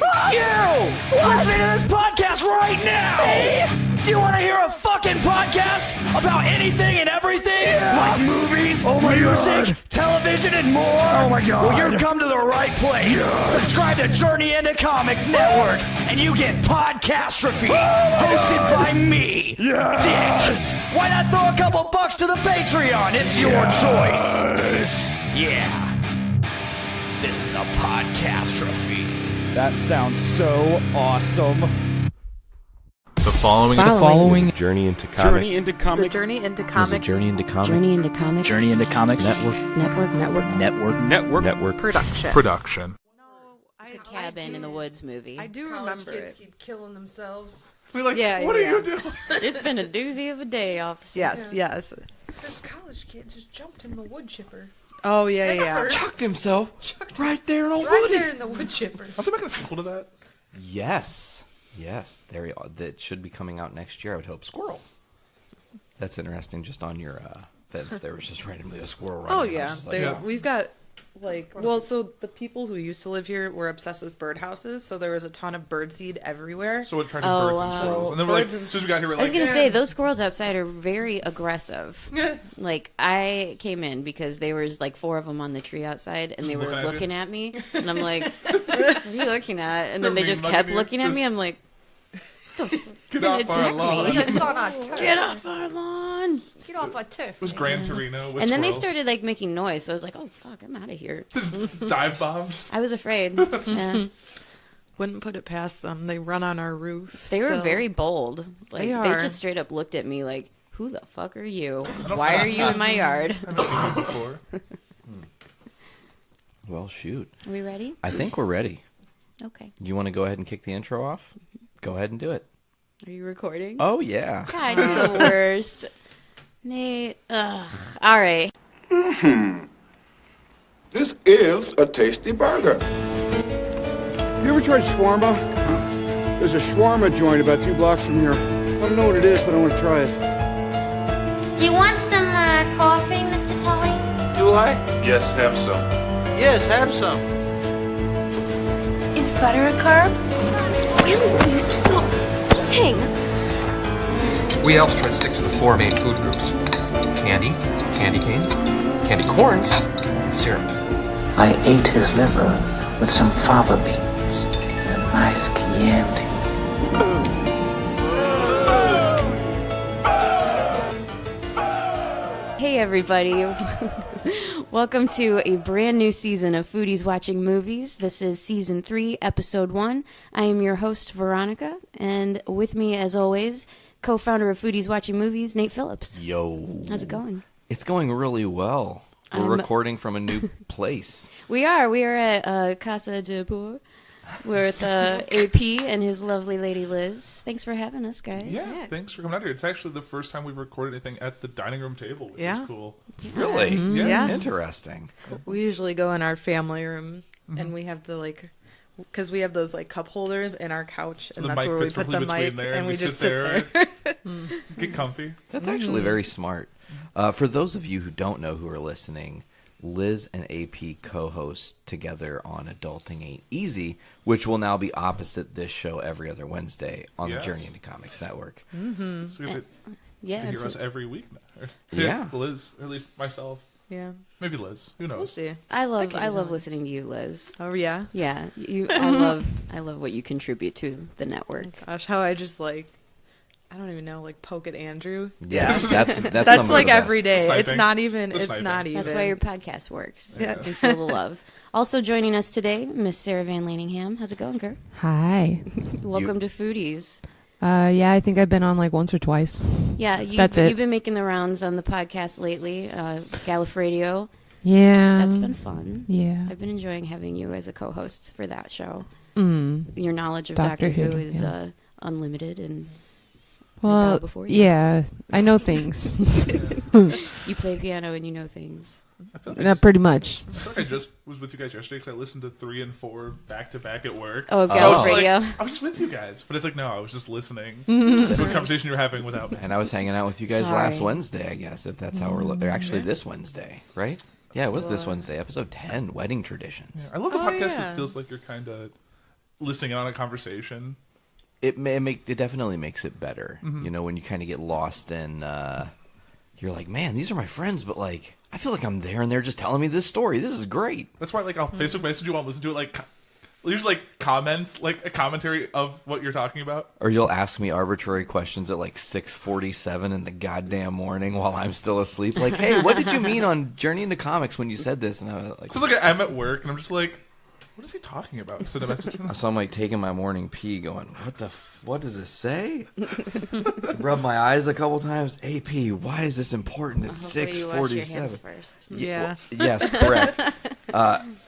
Hey, you! Listening to this podcast right now! Do you want to hear a fucking podcast about anything and everything? Yeah. Like movies, music, television, and more? Oh my god. Well, you've come to the right place. Yes. Subscribe to Journey into Comics Network, and you get Podcastrophe, hosted by me, Dick. Why not throw a couple bucks to the Patreon? It's your choice. Yeah. This is a Podcastrophe. That sounds so awesome. The following Journey into Comics. Journey into Comics. Journey into Comics. Journey into Comics. Journey into Comics. Journey into Comics. Network. Production. It's a cabin in the woods movie. I do remember kids keep killing themselves. What are you doing? It's been a doozy of a day, officer. Yes. This college kid just jumped in the wood chipper. Oh, yeah. Chucked himself right there in a right there in the wood chipper. Are they making a sequel to that? Yes. That should be coming out next year, I would hope. Squirrel. That's interesting. Just on your fence, there was just randomly a squirrel running. Oh, yeah. Yeah. We've got, so the people who used to live here were obsessed with birdhouses, so there was a ton of birdseed everywhere. So we're trying to birds and squirrels. And then we're like, as soon as we got here, we're like, I was going to say, those squirrels outside are very aggressive. Like, I came in because there was like 4 of them on the tree outside, and they were looking at me. And I'm like, what are you looking at? And then they just kept looking at me. I'm like, get off our lawn. Get off our lawn. Get off our turf. It was Gran Torino with And then they squirrels. started like making noise, so I was like, oh fuck, I'm out of here. Dive bombs. I was afraid. Yeah. Wouldn't put it past them. They run on our roof. They were very bold. Like They they are. just straight up looked at me like, who the fuck are you? Why are you in my yard? I've seen them before. Well, shoot. Are we ready? I think we're ready. Okay. You want to go ahead and kick the intro off? Go ahead and do it. Are you recording? Oh, yeah. God, you're the worst. Nate. Ugh. All right. This is a tasty burger. You ever tried shawarma? There's a shawarma joint about 2 blocks from here. I don't know what it is, but I want to try it. Do you want some coffee, Mr. Tully? Do I? Yes, have some. Yes, have some. Is butter a carb? Will you stop eating? We elves try to stick to the 4 main food groups. Candy, candy canes, candy corns, and syrup. I ate his liver with some fava beans and a nice Chianti. Hey, everybody. Welcome to a brand new season of Foodies Watching Movies. This is Season 3, Episode 1. I am your host, Veronica, and with me, as always, co-founder of Foodies Watching Movies, Nate Phillips. Yo. How's it going? It's going really well. We're recording from a new place. We are at Casa de Boer with AP and his lovely lady Liz. Thanks for having us, guys. Yeah, thanks for coming out here. It's actually the first time we've recorded anything at the dining room table, which is cool. Really? Mm-hmm. Yeah. Interesting. We usually go in our family room, and we have the, because we have those, cup holders in our couch, So and the that's mic where we fits put the perfectly mic, between there, and we just sit there. Get comfy. That's actually very smart. For those of you who don't know who are listening, Liz and AP co-host together on Adulting Ain't Easy, which will now be opposite this show every other Wednesday on the Journey into Comics Network. Mm-hmm. So we have to hear us every week now. Yeah. Liz, or at least myself. Yeah. Maybe Liz. Who knows? We'll see. I love listening to you, Liz. Oh, yeah? Yeah. I love what you contribute to the network. Gosh, how I just, I don't even know, poke at Andrew. Yeah, that's that's every day. Sniping. It's not even. That's why your podcast works. Yeah. You can feel the love. Also joining us today, Miss Sara Van Laningham. How's it going, girl? Hi. Welcome to Foodies. Yeah, I think I've been on once or twice. Yeah, you've been making the rounds on the podcast lately, GallifRadio. Yeah. That's been fun. Yeah. I've been enjoying having you as a co-host for that show. Mm. Your knowledge of Doctor Who is unlimited and well, yeah, I know things. You play piano and you know things. I feel like pretty much. I just was with you guys yesterday because I listened to 3 and 4 back to back at work. Oh, GallifRadio. I was just with you guys, but it's no, I was just listening to the conversation you were having without me. And I was hanging out with you guys last Wednesday, I guess, if that's how we're actually this Wednesday, right? Yeah, it was this Wednesday, episode 10, Wedding Traditions. Yeah, I love the podcast. It feels like you're kind of listening in on a conversation. It definitely makes it better. You know, when you kind of get lost in, you're like, man, these are my friends, but like, I feel like I'm there and they're just telling me this story. This is great. That's why, like, I'll Facebook message you, I'll listen to it, like, usually, like, comments, like, a commentary of what you're talking about. Or you'll ask me arbitrary questions at like 6:47 in the goddamn morning while I'm still asleep. Like, hey, what did you mean on Journey into Comics when you said this? And I was like, so look, I'm at work and I'm just like, what is he talking about? Send a message. So I'm like taking my morning pee, going, what does this say? Rub my eyes a couple times. AP, why is this important at 6:47? Yeah. Yes, correct.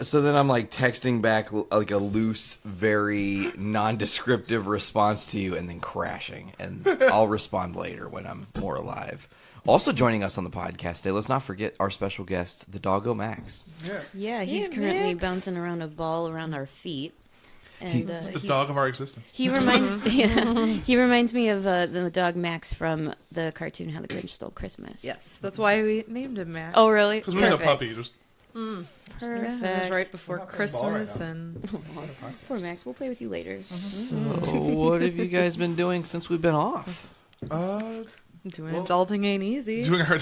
So then I'm like texting back like a loose, very non-descriptive response to you, and then crashing. And I'll respond later when I'm more alive. Also joining us on the podcast today, let's not forget our special guest, the doggo Max. Yeah, he's currently bouncing around a ball around our feet. And he's the dog of our existence. He reminds me of the dog Max from the cartoon How the Grinch Stole Christmas. Yes, that's why we named him Max. Oh, really? Because when he was a puppy, just... Perfect. Yeah, it was right before Christmas, and poor Max. We'll play with you later. So what have you guys been doing since we've been off? Adulting ain't easy. Doing our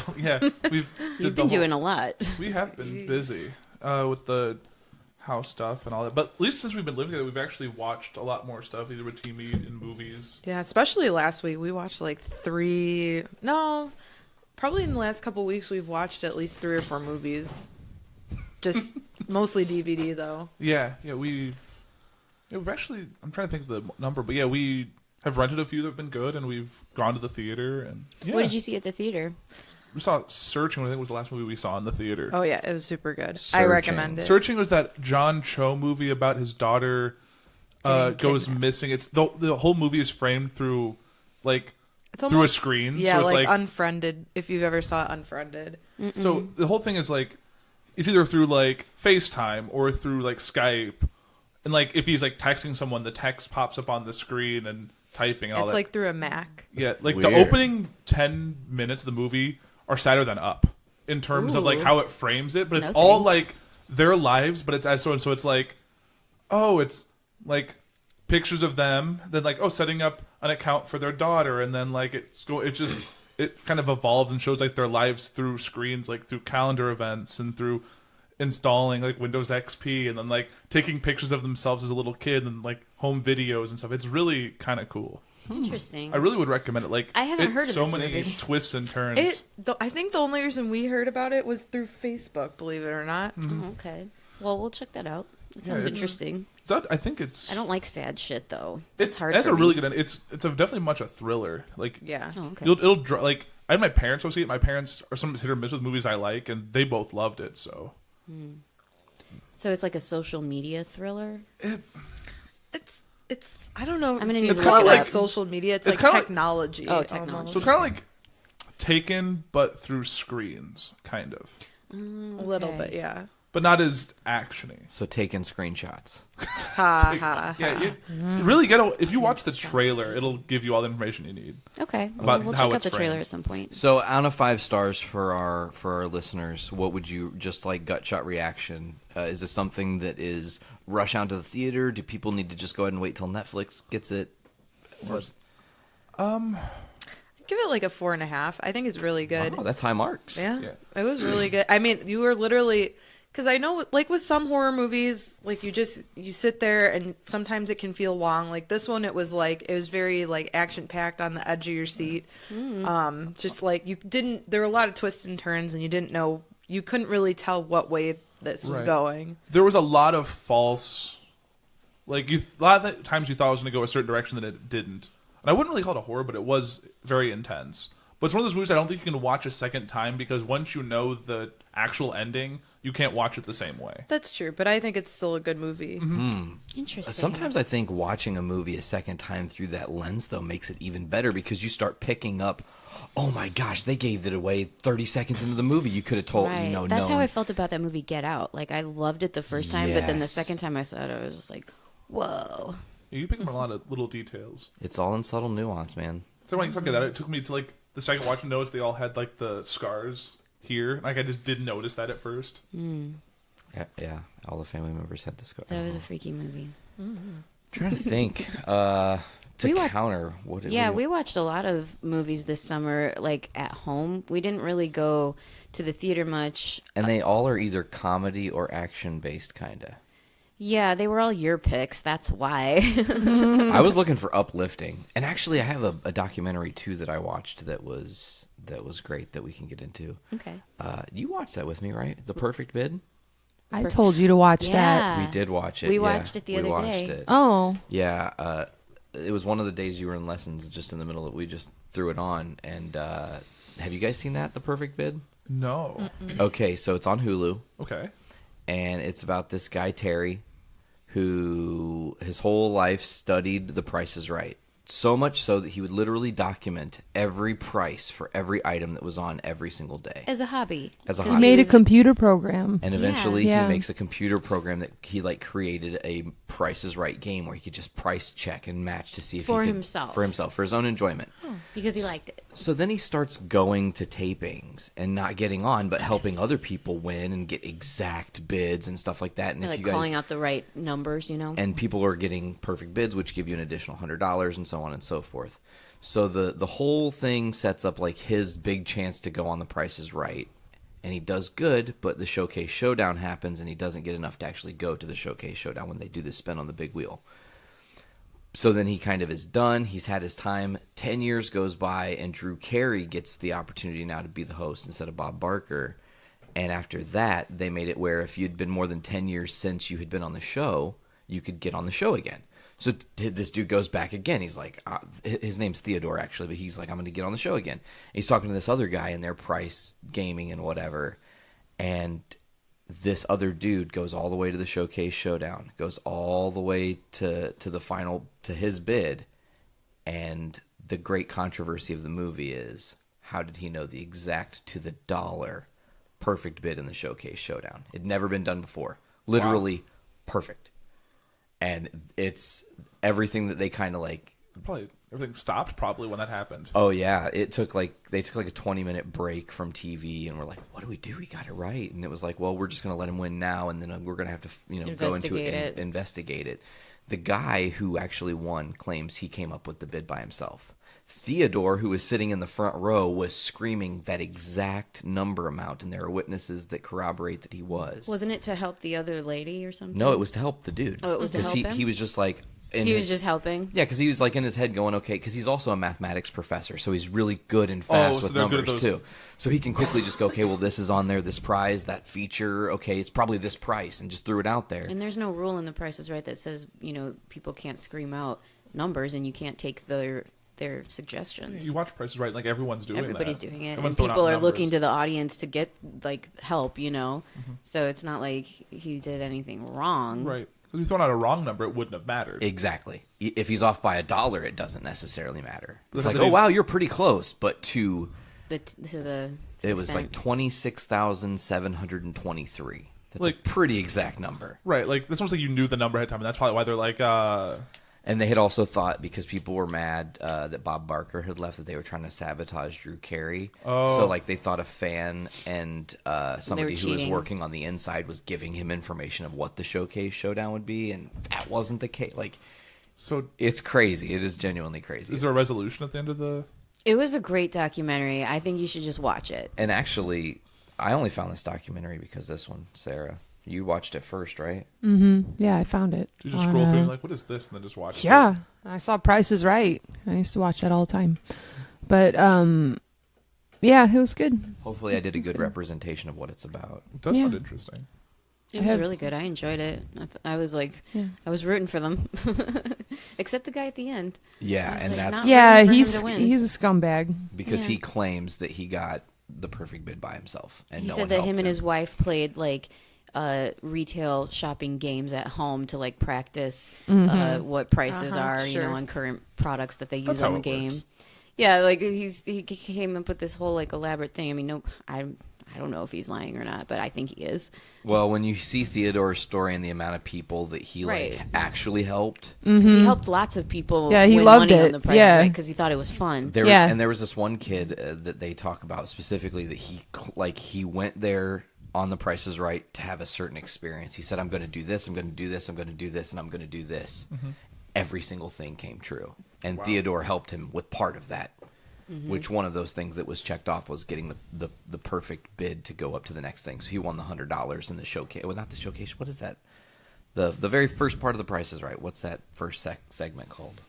You've been doing a lot. We have been busy with the house stuff and all that. But at least since we've been living together, we've actually watched a lot more stuff, either with TV and movies. Yeah, especially last week. We watched like probably in the last couple weeks we've watched at least 3 or 4 movies. Just mostly DVD though. Yeah, we've actually, I'm trying to think of the number, but yeah, we have rented a few that have been good, and we've gone to the theater. And what did you see at the theater? We saw Searching, I think was the last movie we saw in the theater. Oh yeah, it was super good. I recommend it. Searching was that John Cho movie about his daughter goes missing. It's the whole movie is framed through through a screen. Yeah, so it's like Unfriended, if you've ever saw Unfriended. So the whole thing is like, it's either through like FaceTime or through like Skype. And like if he's like texting someone, the text pops up on the screen and typing and all that. It's like through a Mac. Yeah, like Weird. the opening 10 minutes of the movie are sadder than Up in terms of like how it frames it, but it's all like their lives, but it's so it's like, oh, it's like pictures of them, then like, oh, setting up an account for their daughter, and then like it kind of evolves and shows like their lives through screens, like through calendar events and through installing like Windows XP, and then like taking pictures of themselves as a little kid and like home videos and stuff. It's really kind of cool. Interesting. I really would recommend it. Like, I haven't heard of so this many movie. twists and turns. I think the only reason we heard about it was through Facebook, believe it or not. Oh, okay. Well, we'll check that out. It sounds interesting. I think it's. I don't like sad shit though. It's hard. That's for a really me. good. It's definitely much a thriller. Like yeah. Oh, okay. It'll like I had my parents go see it. My parents are sometimes hit or miss with movies I like, and they both loved it. So. So it's like a social media thriller. It's I don't know. I'm gonna need it's to look kind of it like up. social media. It's It's like kinda technology. Oh, technology. almost. So it's kind of like Taken, but through screens, kind of. A little bit, yeah. But not as actiony. So taking screenshots. Ha ha. Yeah, you really get if you watch the trailer, it'll give you all the information you need. Okay. About we'll how check out it's the trailer framed. at some point. So out of 5 stars for our listeners, what would you just like gut shot reaction? Is this something that is rush out to the theater? Do people need to just go ahead and wait till Netflix gets it? Give it like a 4.5. I think it's really good. Oh, that's high marks. Yeah, it was really good. I mean, you were literally, because I know, like with some horror movies, like you sit there and sometimes it can feel long. Like this one, it was very like action packed on the edge of your seat. Just like there were a lot of twists and turns, and you couldn't really tell what way this was going. There was a lot of false, a lot of times you thought it was going to go a certain direction that it didn't. And I wouldn't really call it a horror, but it was very intense. But it's one of those movies I don't think you can watch a second time, because once you know the actual ending, you can't watch it the same way. That's true, but I think it's still a good movie. Interesting. Sometimes I think watching a movie a second time through that lens, though, makes it even better, because you start picking up, oh my gosh, they gave it away 30 seconds into the movie. You could have told, Right. That's how I felt about that movie Get Out. Like, I loved it the first time, but then the second time I saw it, I was just like, whoa. You pick up a lot of little details. It's all in subtle nuance, man. So when you talk about it, it took me to the second watch and notice they all had the scars here. Like I just didn't notice that at first. Yeah, all the family members had the scars. That was a freaky movie. trying to think. Counter what? We watched a lot of movies this summer, like at home. We didn't really go to the theater much. And they all are either comedy or action based, kinda. Yeah, they were all your picks. That's why. I was looking for uplifting, and actually, I have a documentary too that I watched that was great that we can get into. Okay. You watched that with me, right? The Perfect Bid. I told you to watch that. We did watch it. We watched it the other day. It. Oh. Yeah. It was one of the days you were in lessons, just in the middle of it. We just threw it on. And have you guys seen that, The Perfect Bid? No. Okay, so it's on Hulu. Okay. And it's about this guy, Terry, who his whole life studied The Price is Right. So much so that he would literally document every price for every item that was on every single day. As a hobby. He made a computer program. And eventually he makes a computer program that he created a Price is Right game where he could just price check and match to see if for he could... himself. For himself, for his own enjoyment. Oh, because he liked it. So then he starts going to tapings and not getting on, but helping other people win and get exact bids and stuff like that. And like calling out the right numbers, And people are getting perfect bids, which give you an additional $100 and so on and so forth. So the whole thing sets up like his big chance to go on The Price is Right. And he does good, but the Showcase Showdown happens and he doesn't get enough to actually go to the Showcase Showdown when they do this spin on the big wheel. So then he kind of is done. He's had his time. 10 years goes by, and Drew Carey gets the opportunity now to be the host instead of Bob Barker. And after that, they made it where if you'd been more than 10 years since you had been on the show, you could get on the show again. So this dude goes back again. He's like, his name's Theodore, actually, but he's like, I'm going to get on the show again. And he's talking to this other guy in their Price Gaming and whatever. And this other dude goes all the way to the Showcase Showdown, goes all the way to the final, to his bid. And the great controversy of the movie is, how did he know the exact to the dollar perfect bid in the Showcase Showdown? It'd never been done before. Literally perfect. And it's everything that they kind of like. Probably everything stopped probably when that happened. Oh yeah, they took like a 20-minute break from TV, and we're like, what do we do? We got it right, and it was like, well, we're just gonna let him win now, and then we're gonna have to go into it and investigate it. The guy who actually won claims he came up with the bid by himself. Theodore, who was sitting in the front row, was screaming that exact number amount, and there are witnesses that corroborate that he was. Wasn't it to help the other lady or something? No, it was to help the dude. Oh, it was to help him? He was just like... He was just helping? Yeah, because he was like in his head going, okay, because he's also a mathematics professor, so he's really good and fast with numbers too. So he can quickly just go, okay, well, this is on there, this prize, that feature, okay, it's probably this price, and just threw it out there. And there's no rule in The Price is Right that says, people can't scream out numbers and you can't take their suggestions. You watch Price is Right, like everyone's doing Everybody's that. doing it. Everyone's and people are looking to the audience to get like help, So it's not like he did anything wrong. Right. If he's thrown out a wrong number, it wouldn't have mattered. Exactly. If he's off by $1, it doesn't necessarily matter. It's like, oh wow, you're pretty close, but it was like 26,723. That's like a pretty exact number. Right. Like this almost like you knew the number ahead of time, and that's probably why they're like. And they had also thought, because people were mad that Bob Barker had left, that they were trying to sabotage Drew Carey. Oh. So like they thought a fan and somebody who was working on the inside was giving him information of what the Showcase Showdown would be, and that wasn't the case. Like, so it's crazy. It is genuinely crazy. Is there a resolution at the end of the? It was a great documentary. I think you should just watch it. And actually, I only found this documentary because this one, Sarah. You watched it first, right? Mm-hmm. Yeah, I found it. Did you just scroll through and like, what is this? And then just watch it? Yeah. I saw Price is Right. I used to watch that all the time. But, yeah, it was good. Hopefully I did a good representation of what it's about. It does sound interesting. It was really good. I enjoyed it. I was like, I was rooting for them. Except the guy at the end. Yeah, and like, that's... Yeah, he's a scumbag. Because he claims that he got the perfect bid by himself. And he no said one that helped him and his wife played like retail shopping games at home to like practice what prices are, on current products that they use on the game. Yeah, like he came up with this whole like elaborate thing. I mean, I don't know if he's lying or not, but I think he is. Well, when you see Theodore's story and the amount of people that he like actually helped, because he helped lots of people. Yeah, he win loved money it. On the price, right? Because he thought it was fun. And there was this one kid that they talk about specifically that he went there on The Price is Right to have a certain experience. He said, I'm going to do this, I'm going to do this, I'm going to do this, and I'm going to do this. every single thing came true. And Theodore helped him with part of that. Which one of those things that was checked off was getting the perfect bid to go up to the next thing. So he won the $100 in the showcase. Well, not the showcase. What is that? The very first part of The Price is Right. What's that first segment called?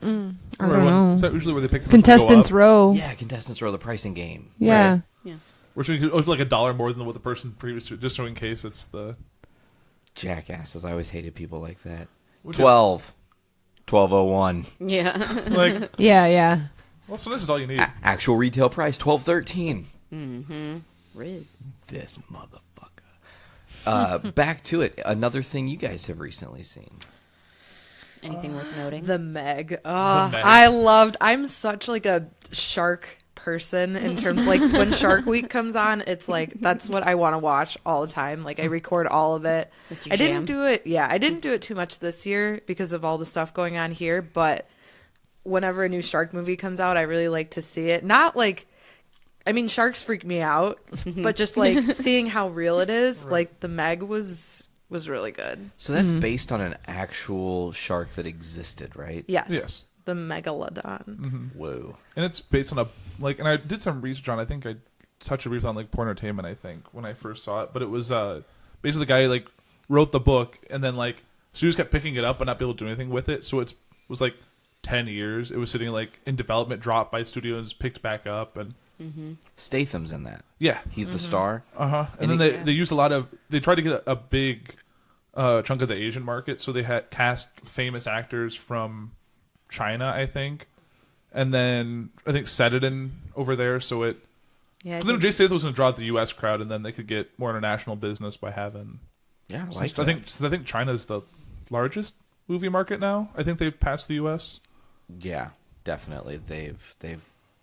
I don't know. Is that usually where they pick the Contestants Row? Yeah, Contestants Row, the pricing game. Yeah. Right. Yeah. Which is like $1 more than what the person previous to, just so in case it's the jackasses. I always hated people like that. Would 1201. Yeah. Like Yeah. Well, so this is all you need. Actual retail price $12.13. Mm-hmm. Rid. This motherfucker. Back to it. Another thing you guys have recently seen. Anything worth noting? The Meg. Meg. I'm such like a shark person in terms like when Shark Week comes on, it's like that's what I want to watch all the time. Like I record all of it. I didn't do it too much this year because of all the stuff going on here, but whenever a new shark movie comes out, I really like to see it. Not like, I mean, sharks freak me out, but just like seeing how real it is. Right. Like the Meg was really good. So that's based on an actual shark that existed, right? Yes. The Megalodon. Mm-hmm. Whoa. And it's based on and I did some research on, I think I touched a brief on like Porn Entertainment, I think, when I first saw it. But it was basically the guy like wrote the book and then like studios kept picking it up but not be able to do anything with it. So it was like 10 years. It was sitting like in development, dropped by studios, picked back up, and Statham's in that. Yeah, he's the star. And then they used a lot of. They tried to get a big chunk of the Asian market, so they had cast famous actors from China, I think, and then I think set it in over there, so it. Yeah. So then Jay Statham was going to draw the U.S. crowd, and then they could get more international business by having. Yeah, I think China's the largest movie market now. I think they've passed the U.S. Yeah, definitely. They've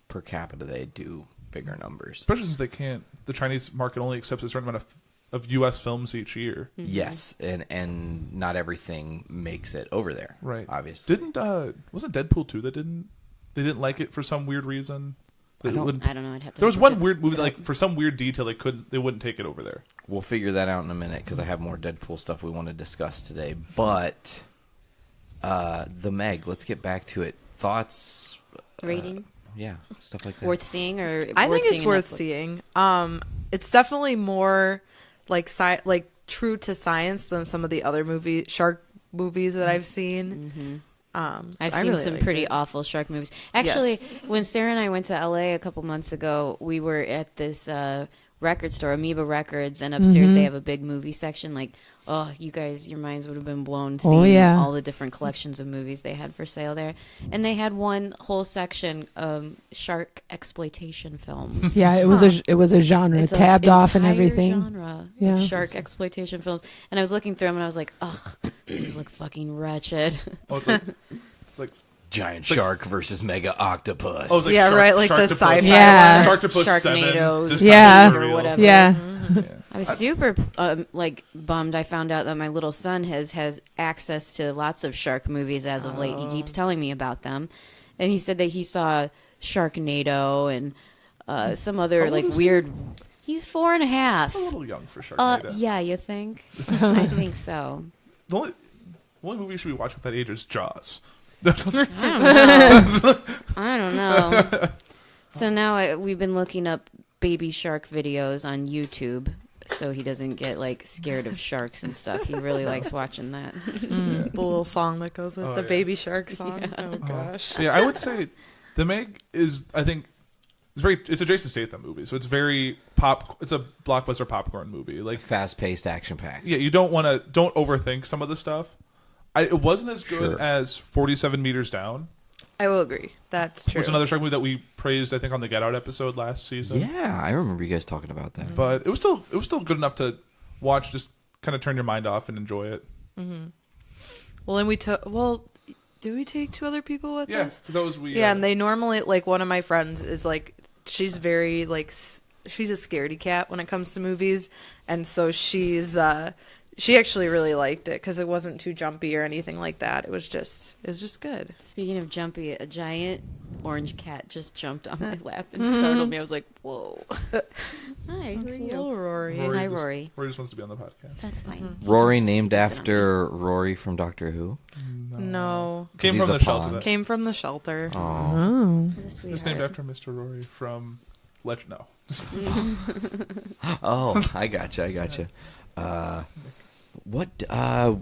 per capita they do bigger numbers. Especially since the Chinese market only accepts a certain amount of U.S. films each year. Yes, and not everything makes it over there. Right. Obviously. Wasn't Deadpool 2 they didn't like it for some weird reason? I don't know. I'd have to. There was one weird movie that, like for some weird detail they wouldn't take it over there. We'll figure that out in a minute because I have more Deadpool stuff we want to discuss today. But the Meg, let's get back to it. Thoughts? Rating? Yeah, stuff like that. Worth seeing, or I think it's worth seeing. It's definitely more like true to science than some of the other shark movies that I've seen. I've seen some pretty awful shark movies. Actually, when Sara and I went to LA a couple months ago, we were at this record store, Amoeba Records, and upstairs they have a big movie section. Like, oh, you guys, your minds would have been blown seeing all the different collections of movies they had for sale there. And they had one whole section of shark exploitation films. Yeah, it was a genre tabbed off and everything. Genre of shark exploitation films. And I was looking through them and I was like, ugh, these look fucking wretched. Oh, it's like giant shark versus mega octopus. Oh, like like the sci-fi. Yeah. Sharknado, or whatever. Yeah. I was super bummed. I found out that my little son has access to lots of shark movies as of late. He keeps telling me about them, and he said that he saw Sharknado and some other weird. He's 4.5. That's a little young for Sharknado. Yeah, you think? I think so. The only movie you should be watching at that age is Jaws. I don't know. So now we've been looking up baby shark videos on YouTube, so he doesn't get scared of sharks and stuff. He really likes watching that. The little song that goes with the baby shark song. Yeah. Oh gosh. Yeah, I would say The Meg is, I think, it's a Jason Statham movie, so it's very it's a blockbuster popcorn movie, fast-paced, action-packed. Yeah, you don't overthink some of the stuff. It wasn't as good as 47 Meters Down. I will agree. That's true. Which is another shark movie that we praised, I think, on the Get Out episode last season. Yeah, I remember you guys talking about that. But it was still good enough to watch, just kind of turn your mind off and enjoy it. Mm-hmm. Well, and did we take 2 other people with us? Yeah, that was we. Yeah, and they normally, one of my friends is she's very she's a scaredy cat when it comes to movies, and so she's She actually really liked it because it wasn't too jumpy or anything like that. It was just good. Speaking of jumpy, a giant orange cat just jumped on my lap and startled me. I was like, whoa. Hi, who are you? Hello, Rory. Hi, Rory. Rory just wants to be on the podcast. That's fine. Rory named after Rory from Doctor Who? No. Came from the shelter. Came from the shelter. Oh. It's named after Mr. Rory from Legend. No. Oh, I gotcha. What? I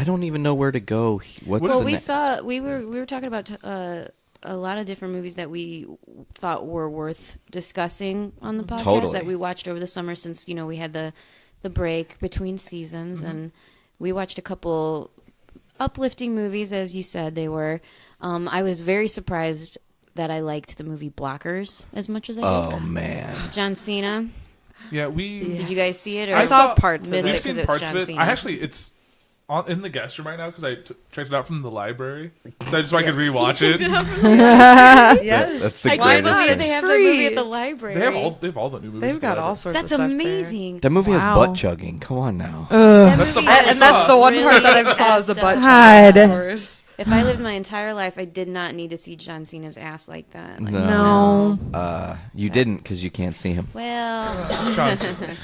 don't even know where to go. What's the next? We were talking about a lot of different movies that we thought were worth discussing on the podcast that we watched over the summer since we had the break between seasons, and we watched a couple uplifting movies, as you said they were. I was very surprised that I liked the movie Blockers as much as I did. Oh man, John Cena. Yeah, Did you guys see it? Or I saw parts of it. We've seen parts of it. Cena. I actually, it's in the guest room right now because I checked it out from the library, so I could rewatch it. Yes, that's the I greatest can't believe thing. they have that free. movie at the library. They have all the new movies. They've got all sorts of That's stuff amazing. That movie has Wow. butt chugging. Come on now. That's the part we And that's saw. the one part that I saw is the butt chugging, of course. If I lived my entire life, I did not need to see John Cena's ass like that. Like, No. You didn't because you can't see him. Well, John Cena.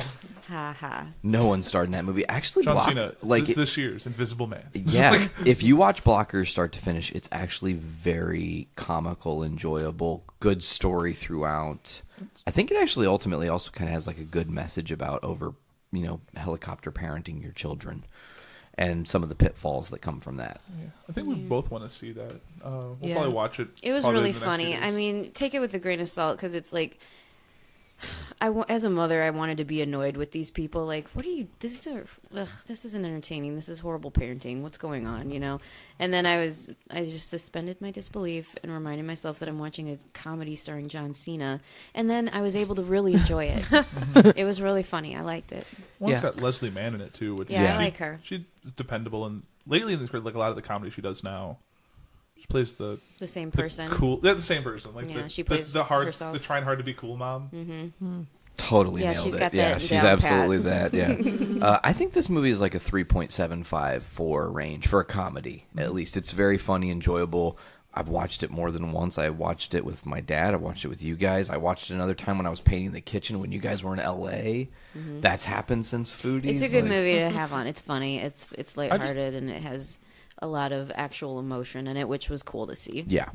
ha ha. No one starred in that movie. Actually, John Cena, like this year's Invisible Man. Yeah, if you watch Blockers start to finish, it's actually very comical, enjoyable, good story throughout. I think it actually ultimately also kind of has like a good message about helicopter parenting your children and some of the pitfalls that come from that. Yeah. I think we both want to see that. We'll Yeah. probably watch it. It was probably really in the next few funny. days. I mean, take it with a grain of salt because it's like, as a mother, I wanted to be annoyed with these people. Like, what are you? This isn't entertaining. This is horrible parenting. What's going on? And then I just suspended my disbelief and reminded myself that I'm watching a comedy starring John Cena. And then I was able to really enjoy it. It was really funny. I liked it. One's got Leslie Mann in it too. Which I like her. She's dependable, and lately in this like a lot of the comedy she does now, she plays the same person. The same person. Like she plays the herself. the trying hard to be cool mom. Mm-hmm. Totally Yeah, nailed she's it. got Yeah, that she's down absolutely pat. that. Yeah, I think this movie is like a 3.75 for range for a comedy. At least it's very funny, enjoyable. I've watched it more than once. I watched it with my dad. I watched it with you guys. I watched it another time when I was painting the kitchen when you guys were in LA. Mm-hmm. That's happened since Foodies. It's a good movie to have on. It's funny. It's lighthearted and it has a lot of actual emotion in it, which was cool to see. Yeah.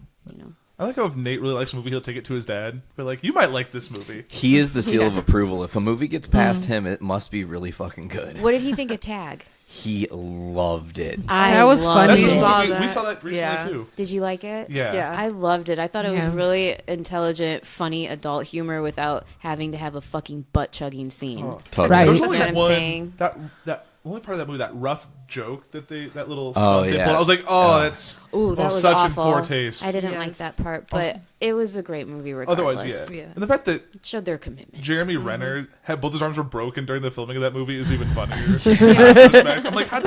I like how if Nate really likes a movie, he'll take it to his dad. But like, you might like this movie. He is the seal of approval. If a movie gets past him, it must be really fucking good. What did he think of Tag? He loved it. That was funny. That's We a saw movie- that. We saw that recently Yeah. too. Did you like it? Yeah. I loved it. I thought it was Yeah. really intelligent, funny adult humor without having to have a fucking butt chugging scene. Totally. Right. There's You only know what I'm one saying? that only part of that movie, that rough joke that little Oh, stunt they yeah. pulled. I was like, that's Ooh, that was such awful. in poor taste. I didn't like Yes. that part, but it was a great movie regardless. Otherwise, yeah. Yeah. And the fact that It showed their commitment. Jeremy Renner had both his arms were broken during the filming of that movie is even funnier. I'm like, how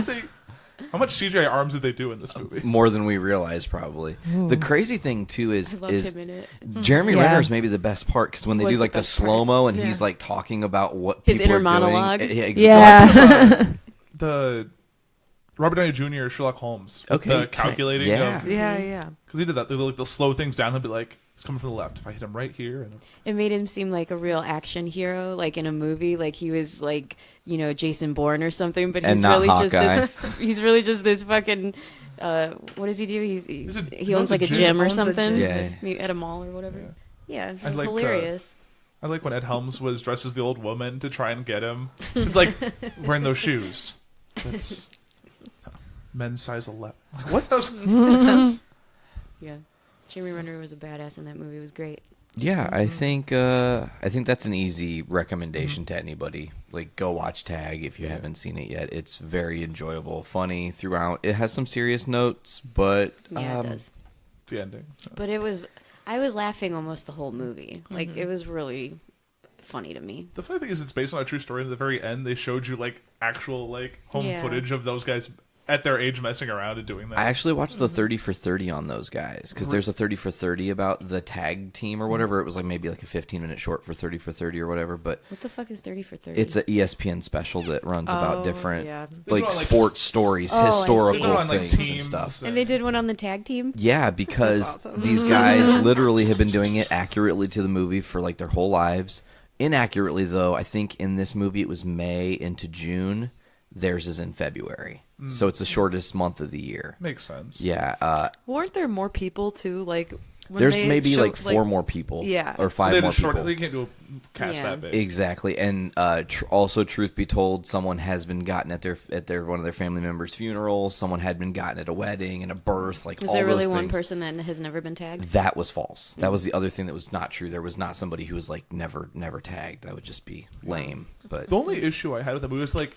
much CGI arms did they do in this movie? More than we realize, probably. The crazy thing too is I loved him in it. Jeremy Yeah. Renner is maybe the best part because when they Was do the like the best part. slow mo and Yeah. he's like talking about what His people inner are doing. monologue. Yeah, exactly. Yeah. The Robert Downey Jr. Sherlock Holmes. Okay, The calculating yeah. of Yeah. because he did that. They'll slow things down. He'll be like, he's coming from the left. If I hit him right here, and It made him seem like a real action hero, like in a movie, like he was like, Jason Bourne or something, but And he's not really Hawkeye. just this he's really just this fucking what does he do? He owns like a gym or Owns a something. gym. Yeah. At a mall or whatever. Yeah, it I was liked, hilarious. I like when Ed Helms was dressed as the old woman to try and get him. It's like wearing those shoes. That's men's size 11. Like, what those? Yeah. Jeremy Renner was a badass in that movie. It was great. Yeah, I think that's an easy recommendation to anybody. Like, go watch Tag if you haven't seen it yet. It's very enjoyable, funny throughout. It has some serious notes, but Yeah, it does. The ending. But I was laughing almost the whole movie. Like it was really funny to me. The funny thing is, it's based on a true story. And at the very end, they showed you like actual like home Yeah. footage of those guys at their age messing around and doing that. I actually watched the 30 for 30 on those guys because there's a 30 for 30 about the tag team or whatever. It was like maybe like a 15-minute short for 30 for 30 or whatever. But what the fuck is 30 for 30? It's an ESPN special that runs about different like sports stories, historical things and stuff. And they did one on the tag team? Yeah, because these guys literally have been doing it accurately to the movie for like their whole lives. Inaccurately, though, I think in this movie it was May into June. Theirs is in February. So it's the shortest month of the year. Makes sense. Yeah. Weren't there more people, too? Like, when there's they maybe showed, like 4 more people. Yeah. Or 5 more people. They can't do a cast that big. Exactly. And also, truth be told, someone has been gotten at their one of their family members' funerals. Someone had been gotten at a wedding and a birth. Like, was all there really those one things. person that has never been tagged? That was false. That was the other thing that was not true. There was not somebody who was like never tagged. That would just be lame. But the only issue I had with the movie was like,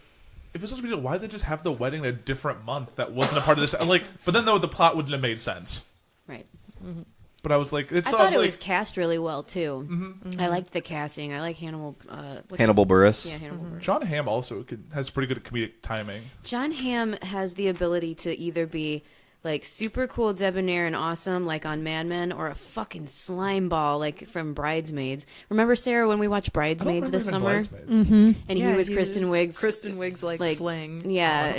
if it's such a big deal, why did they just have the wedding in a different month that wasn't a part of this? Like, but then though the plot wouldn't have made sense. Right. Mm-hmm. But I was like, I thought it was cast really well too. Mm-hmm. I liked the casting. I like Hannibal. Hannibal Buress. Yeah, Hannibal Buress. John Hamm also has pretty good comedic timing. John Hamm has the ability to either be like super cool, debonair, and awesome, like on Mad Men, or a fucking slime ball, like from Bridesmaids. Remember, Sarah, when we watched Bridesmaids this summer? Mm-hmm. And he was Kristen Wiig's like fling. Yeah,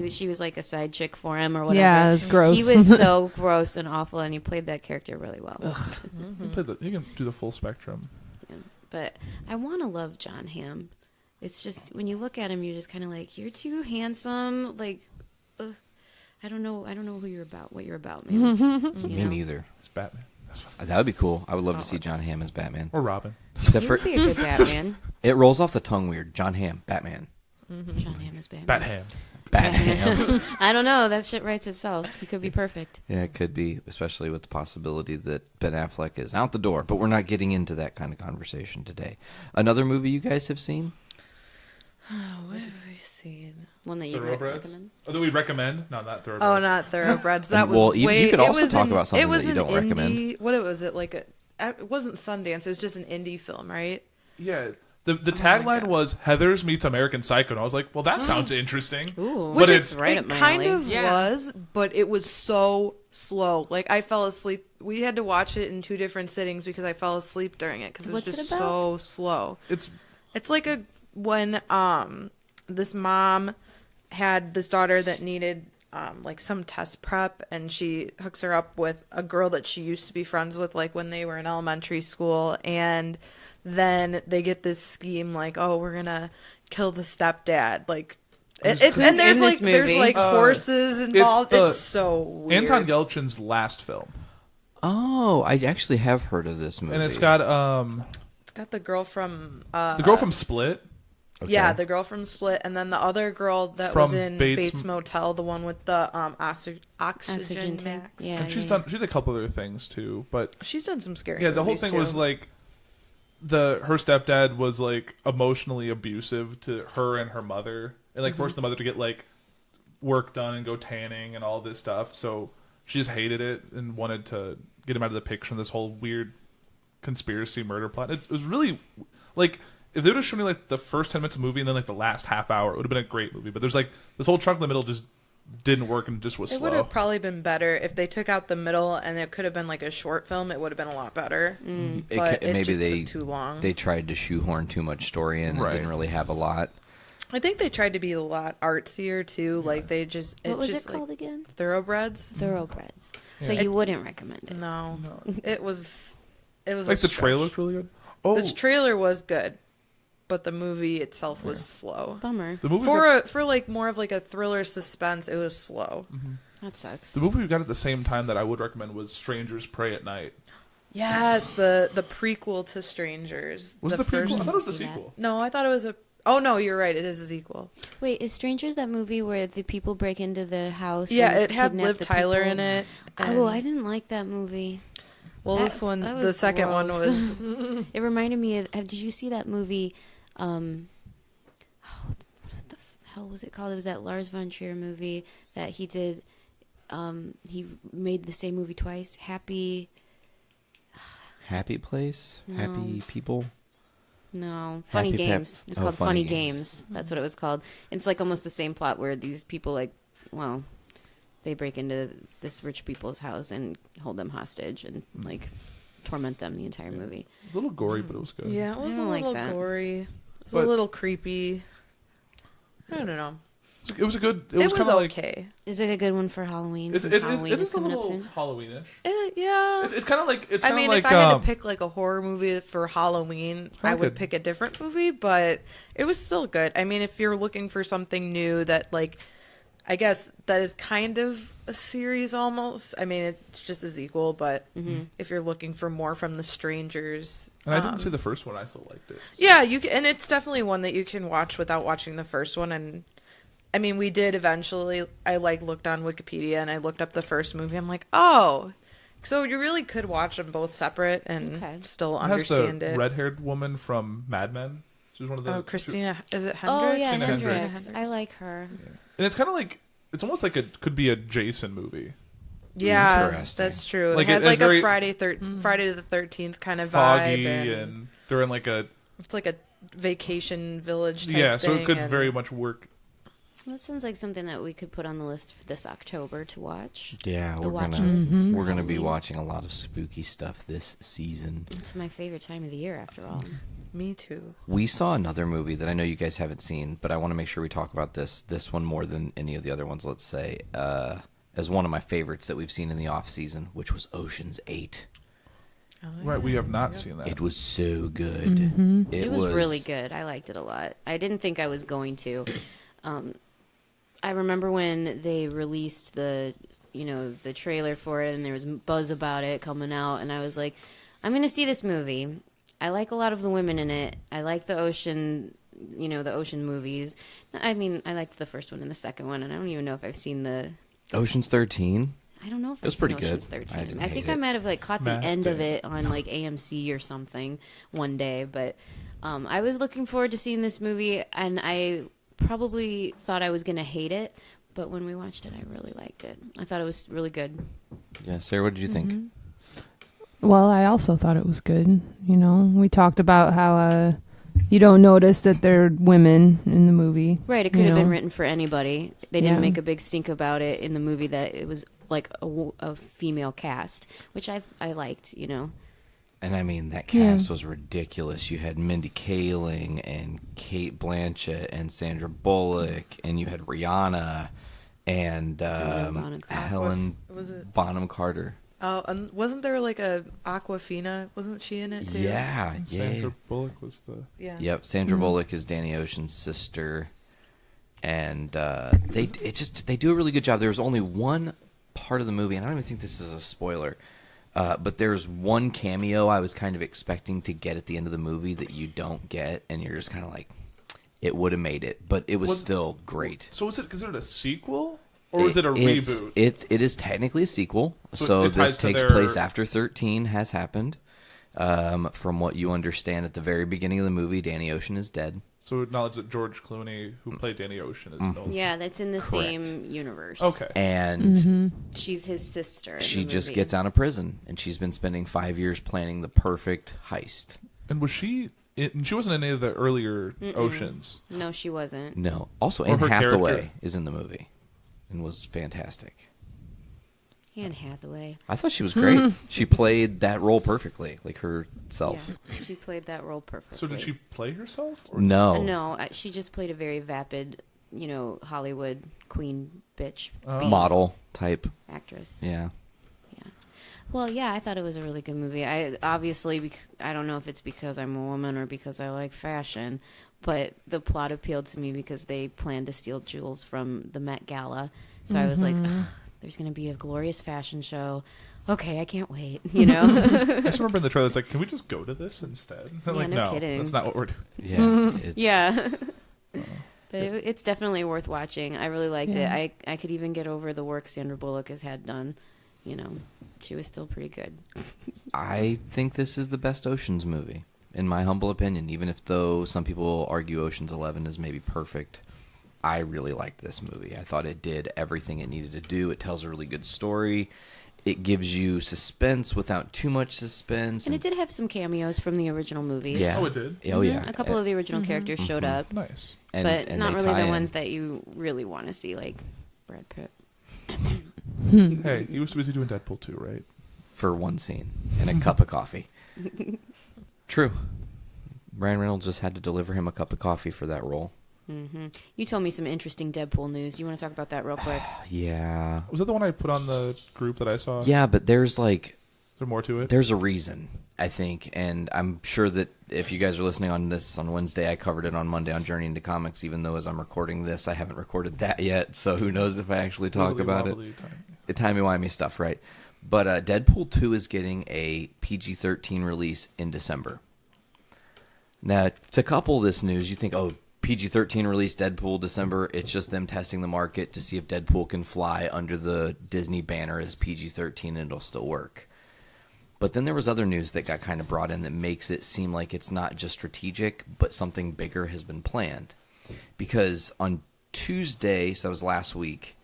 she was like a side chick for him or whatever. Yeah, it was gross. He was so gross and awful, and he played that character really well. He can do the full spectrum. Yeah. But I want to love John Hamm. It's just when you look at him, you're just kind of like, you're too handsome. Like, I don't know who you're about, what you're about, man. Me neither. It's Batman. That would be cool. I would love to see John Hamm as Batman. Or Robin. Except He for would be a good Batman. It rolls off the tongue weird. John Hamm, Batman. John Hamm is Batman. Bat-Ham. I don't know. That shit writes itself. He could be perfect. Yeah, it could be, especially with the possibility that Ben Affleck is out the door. But we're not getting into that kind of conversation today. Another movie you guys have seen? What have we seen? One that you recommend? Oh, that we recommend? No, not Thoroughbreds. Oh, not Thoroughbreds. That was well, way... you could also talk about about something that you don't recommend. What was it? Like it wasn't Sundance. It was just an indie film, right? Yeah. The tagline was Heathers meets American Psycho, and I was like, well, that sounds interesting. Ooh. But it kind of was, but it was so slow. Like, I fell asleep. We had to watch it in 2 different sittings because I fell asleep during it because it was just so slow. It's like when this mom had this daughter that needed like some test prep, and she hooks her up with a girl that she used to be friends with, like when they were in elementary school, and then they get this scheme like, oh, we're gonna kill the stepdad, like, and there's like horses involved. It's so weird. Anton Yelchin's last film. Oh, I actually have heard of this movie, and it's got the girl from Split. Okay. Yeah, the girl from Split, and then the other girl that was in Bates Motel, the one with the oxygen tanks. Yeah, and she did a couple other things too, but she's done some scary. Yeah, the whole thing was like her stepdad was like emotionally abusive to her and her mother, and like forced the mother to get like work done and go tanning and all this stuff. So she just hated it and wanted to get him out of the picture in this whole weird conspiracy murder plot. It was really like. If they would have shown me like the first 10 minutes of the movie and then like the last half hour, it would have been a great movie. But there's like this whole chunk in the middle just didn't work and just was slow. It would have probably been better if they took out the middle and it could have been like a short film. It would have been a lot better. But it maybe just took too long. They tried to shoehorn too much story in and didn't really have a lot. I think they tried to be a lot artsier too. Like they just what was it called like, again? Thoroughbreds. Thoroughbreds. So Yeah. you wouldn't recommend it? No. It was like the trailer looked really good. Oh, the trailer was good. But the movie itself was slow. Bummer. The movie for like more of like a thriller suspense, it was slow. Mm-hmm. That sucks. The movie we got at the same time that I would recommend was Strangers Pray at Night. Yes, the prequel to Strangers. Was it the prequel? I thought it was the sequel. No, I thought it was a... Oh, no, you're right. It is a sequel. Wait, is Strangers that movie where the people break into the house? Yeah, and it had kidnap Liv the Tyler people? in it. Oh, I didn't like that movie. Well, this one, the second one was... It reminded me of... Did you see that movie... what the hell was it called? It was that Lars von Trier movie that he did. He made the same movie twice. Happy Place? No. Happy People? No, Funny Happy Games. Pep- It's oh, called Funny Funny Games. That's what it was called. It's like almost the same plot where these people they break into this rich people's house and hold them hostage and like torment them the entire movie. It was a little gory, but it was good. Yeah, it was a little gory. It was a But- little creepy. I don't know. It was a good. It was kind of okay. Is it a good one for Halloween? It since Halloween is a coming up little soon. Halloweenish. Yeah. It's kind of like. It's I kinda mean, like, if I had to pick like a horror movie for Halloween, I would pick a different movie, but it was still good. I mean, if you're looking for something new that like, I guess that is kind of a series almost. I mean, it's just as equal, but if you're looking for more from The Strangers. And I didn't see the first one. I still liked it. So. Yeah, you can, and it's definitely one that you can watch without watching the first one. And I mean, we did eventually. I like looked on Wikipedia and I looked up the first movie. I'm like, oh, so you really could watch them both separate and still understand it. Has it. the red-haired woman from Mad Men. She's one of the. Oh, Christina, is it Hendricks? Oh yeah, Christina Hendricks. I like her. Yeah. And it's kind of like it's almost like it could be a Jason movie. Yeah, that's true. Like it had it's like very a Friday the 13th kind of foggy, vibe, and they're in like a. It's like a vacation village type Yeah, so thing, it could and very much work. That sounds like something that we could put on the list for this October to watch. Yeah, The we're watch gonna list for we're gonna be Halloween. watching a lot of spooky stuff this season. It's my favorite time of the year, after all. Me too. We saw another movie that I know you guys haven't seen, but I want to make sure we talk about this one more than any of the other ones, let's say, as one of my favorites that we've seen in the off season, which was Ocean's 8. Right, we have not seen that. It was so good. Mm-hmm. It was really good. I liked it a lot. I didn't think I was going to. I remember when they released the trailer for it, and there was buzz about it coming out, and I was like, I'm going to see this movie. I like a lot of the women in it. I like the ocean movies. I mean, I liked the first one and the second one, and I don't even know if I've seen the Ocean's 13. I don't know if it was I've pretty seen Ocean's good. 13. I think I might have caught the end of it on AMC or something one day, but I was looking forward to seeing this movie, and I probably thought I was going to hate it, but when we watched it, I really liked it. I thought it was really good. Yeah, Sarah, what did you think? Well, I also thought it was good. We talked about how you don't notice that they're women in the movie. Right, it could have been written for anybody. They didn't make a big stink about it in the movie that it was like a female cast, which I liked, And I mean, that cast was ridiculous. You had Mindy Kaling and Kate Blanchett and Sandra Bullock, and you had Rihanna and Helen Bonham Carter. Oh, and wasn't there like a Aquafina? Wasn't she in it too? Yeah, Sandra Bullock was the. Yeah. Yep, Sandra Bullock is Danny Ocean's sister, and they do a really good job. There was only one part of the movie, and I don't even think this is a spoiler, but there's one cameo I was kind of expecting to get at the end of the movie that you don't get, and you're just kind of like, it would have made it, but it was still great. So was it considered a sequel? Or is it a reboot? It is technically a sequel. So this takes place after 13 has happened. From what you understand at the very beginning of the movie, Danny Ocean is dead. So acknowledge that George Clooney, who played Danny Ocean, is no. Yeah, that's in the same universe. Okay. And she's his sister. She just gets out of prison, and she's been spending 5 years planning the perfect heist. And was she... she wasn't in any of the earlier Oceans. No, she wasn't. No. Also, Anne Hathaway is in the movie. And was fantastic. Anne Hathaway. I thought she was great. She played that role perfectly, like herself. Yeah, she played that role perfectly. So did she play herself? Or No. No, she just played a very vapid, Hollywood queen bitch. Model type. Actress. Yeah. Yeah. Well, yeah, I thought it was a really good movie. I don't know if it's because I'm a woman or because I like fashion, but the plot appealed to me because they planned to steal jewels from the Met Gala. So I was like, there's going to be a glorious fashion show. Okay, I can't wait, I just remember in the trailer, it's like, can we just go to this instead? Yeah, like, no kidding. That's not what we're doing. Yeah. Yeah. But it's definitely worth watching. I really liked it. I could even get over the work Sandra Bullock has had done. She was still pretty good. I think this is the best Oceans movie, in my humble opinion. Even if, though, some people argue Ocean's 11 is maybe perfect, I really liked this movie. I thought it did everything it needed to do. It tells a really good story. it gives you suspense without too much suspense. And it did have some cameos from the original movies. Yeah. Oh, it did? Oh, yeah. A couple of the original characters showed up. Nice. But And not they really tie the in. ones that you really want to see, like Brad Pitt. Hey, he was busy doing Deadpool 2, right? For one scene and a cup of coffee. True. Ryan Reynolds just had to deliver him a cup of coffee for that role. Mm-hmm. You told me some interesting Deadpool news. You want to talk about that real quick? Yeah. Was that the one I put on the group that I saw? Yeah, but there's like... Is there more to it? There's a reason, I think, and I'm sure that if you guys are listening on this on Wednesday, I covered it on Monday on Journey into Comics, even though as I'm recording this, I haven't recorded that yet, so who knows if I actually talk about it. The timey-wimey stuff, right? But Deadpool 2 is getting a PG-13 release in December. Now, to couple this news, you think, oh, PG-13 release, Deadpool, December, it's just them testing the market to see if Deadpool can fly under the Disney banner as PG-13 and it'll still work. But then there was other news that got kind of brought in that makes it seem like it's not just strategic, but something bigger has been planned. Because on Tuesday, so that was last week,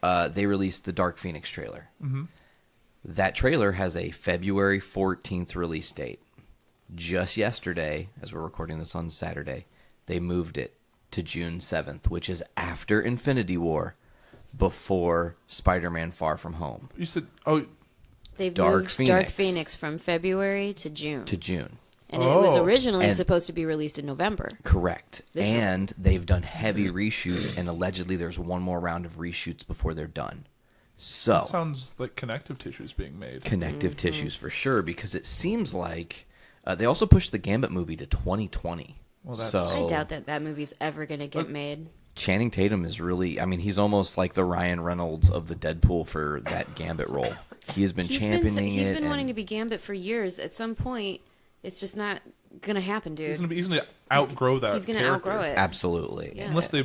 they released the Dark Phoenix trailer. Mm-hmm. That trailer has a February 14th release date. Just yesterday, as we're recording this on Saturday, they moved it to June 7th, which is after Infinity War, before Spider-Man Far From Home. You said, oh... They've Dark moved Phoenix. Dark Phoenix from February to June. And it was originally supposed to be released in November. Correct. This and they've done heavy reshoots, and allegedly there's one more round of reshoots before they're done. So That sounds like connective tissues being made. Connective tissues for sure, because it seems like they also pushed the Gambit movie to 2020. Well, that's... I doubt that movie's ever going to get made. Channing Tatum is really, I mean, he's almost like the Ryan Reynolds of the Deadpool for that Gambit role. He has been championing it. He's been wanting to be Gambit for years. At some point, it's just not going to happen, dude. He's gonna outgrow that. He's going to outgrow it. Absolutely. Yeah. Unless they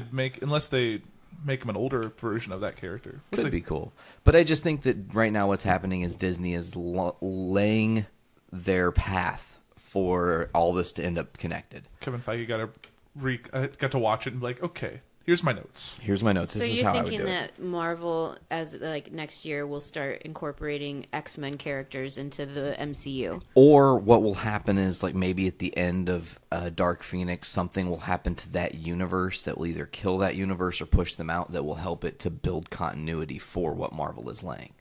make him an older version of that character. Could be cool. But I just think that right now what's happening is Disney is laying their path for all this to end up connected. Kevin Feige got to watch it and be like, okay, here's my notes. Here's my notes. So this is you're how I would thinking do it. that Marvel, as like next year, will start incorporating X-Men characters into the MCU? Or what will happen is, like, maybe at the end of Dark Phoenix, something will happen to that universe that will either kill that universe or push them out that will help it to build continuity for what Marvel is laying.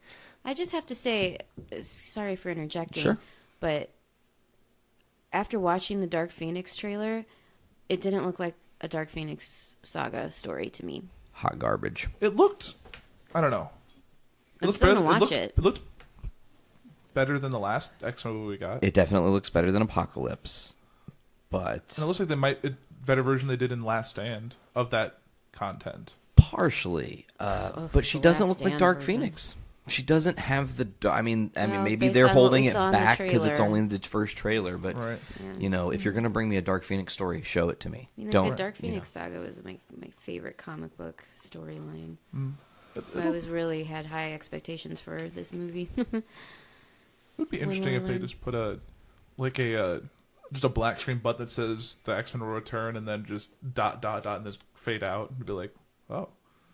I just have to say, sorry for interjecting, Sure. but after watching the Dark Phoenix trailer, it didn't look like a Dark Phoenix saga story to me. Hot garbage. It looked, I don't know. I'm still gonna watch it. It looked better than the last X-Men movie we got. It definitely looks better than Apocalypse, but And it looks like they might a better version they did in Last Stand of that content. partially. But she the doesn't Last look like Stand Dark version. Phoenix. She doesn't have the. I mean, Well, maybe based they're on what holding we it saw in the back because it's trailer. only the first trailer. But Right. you know, if you're gonna bring me a Dark Phoenix story, show it to me. You know, Don't. the Dark you know. Phoenix saga was my favorite comic book storyline. Mm. So I was really had high expectations for this movie. It would be interesting if they just put just a black screen butt that says the X-Men will return and then just ... and just fade out and be like, oh.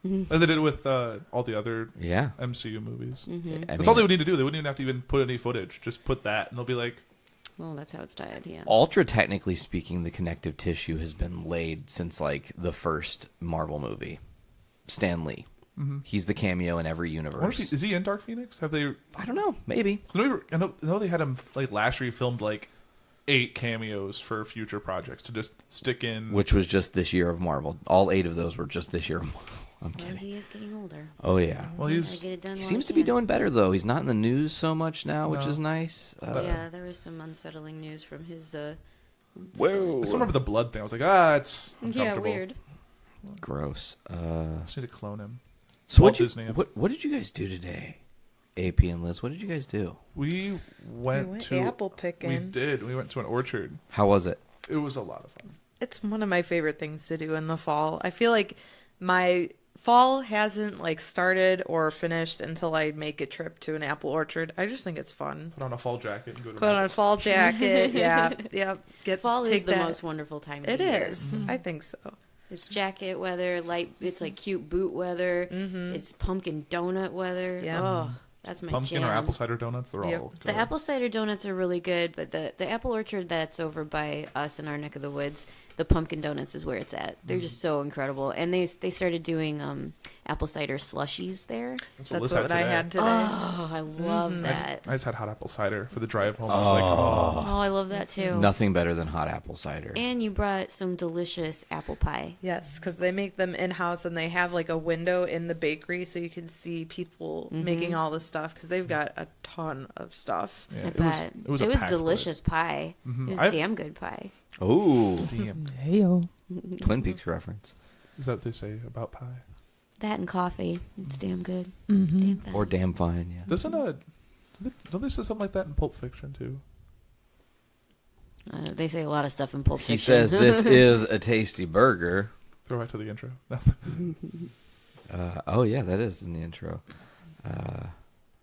Mhm. And they did it with all the other Yeah. MCU movies. Mhm. That's all they would need to do. They wouldn't even have to even put any footage. Just put that and they'll be like... Well, that's how it's died, yeah. Ultra technically speaking, the connective tissue has been laid since like the first Marvel movie. Stan Lee. Mhm. He's the cameo in every I wonder universe. if is he in Dark Phoenix? Have they... I don't know. Maybe. I know they had him, like, last year he filmed, like, 8 cameos for future projects to just stick in. Which was just this year of Marvel. All 8 of those were just this year of Marvel. I'm Well, kidding. he is getting older. Oh, yeah. Well, Gotta he's... get it done He while seems he to be can. doing better, though. He's not in the news so much now, which No. is nice. Yeah, there was some unsettling news from his. Whoa. I still remember the blood thing. I was like, it's Yeah, uncomfortable. weird. Gross. I just need to clone him. So Walt what Disney. what did you guys do today? AP and Liz, what did you guys do? We went to... apple picking. We did. We went to an orchard. How was it? It was a lot of fun. It's one of my favorite things to do in the fall. I feel like my fall hasn't like started or finished until I make a trip to an apple orchard. I just think it's fun. Put on a fall jacket and go to... Put on a fall jacket. Yeah. Yep. Fall is take the that. most wonderful time of It the year. is. I think so. It's jacket weather, light. It's like cute boot weather. Mm-hmm. It's pumpkin donut weather. Yeah. Oh, That's my pumpkin jam. or apple cider donuts. They're all good. The apple cider donuts are really good, but the apple orchard that's over by us in our neck of the woods, the pumpkin donuts is where it's at. They're just so incredible, and they started doing apple cider slushies there. That's what I had today. Oh, I love that. I just had hot apple cider for the drive home. I Oh. was like, oh. Oh, I love that too. Nothing better than hot apple cider. And you brought some delicious apple pie. Yes, because they make them in house, and they have like a window in the bakery, so you can see people making all the stuff. Because they've got a ton of stuff. Yeah, I bet it was delicious pie. Mm-hmm. It was damn good pie. Oh, Heyo. Twin Peaks reference. Is that what they say about pie? That and coffee. It's damn good. Mm-hmm. Damn fine. Or damn fine, yeah. Don't they say something like that in Pulp Fiction too? They say a lot of stuff in Pulp Fiction. He says this is a tasty burger. Throw back to the intro. Oh yeah, that is in the intro.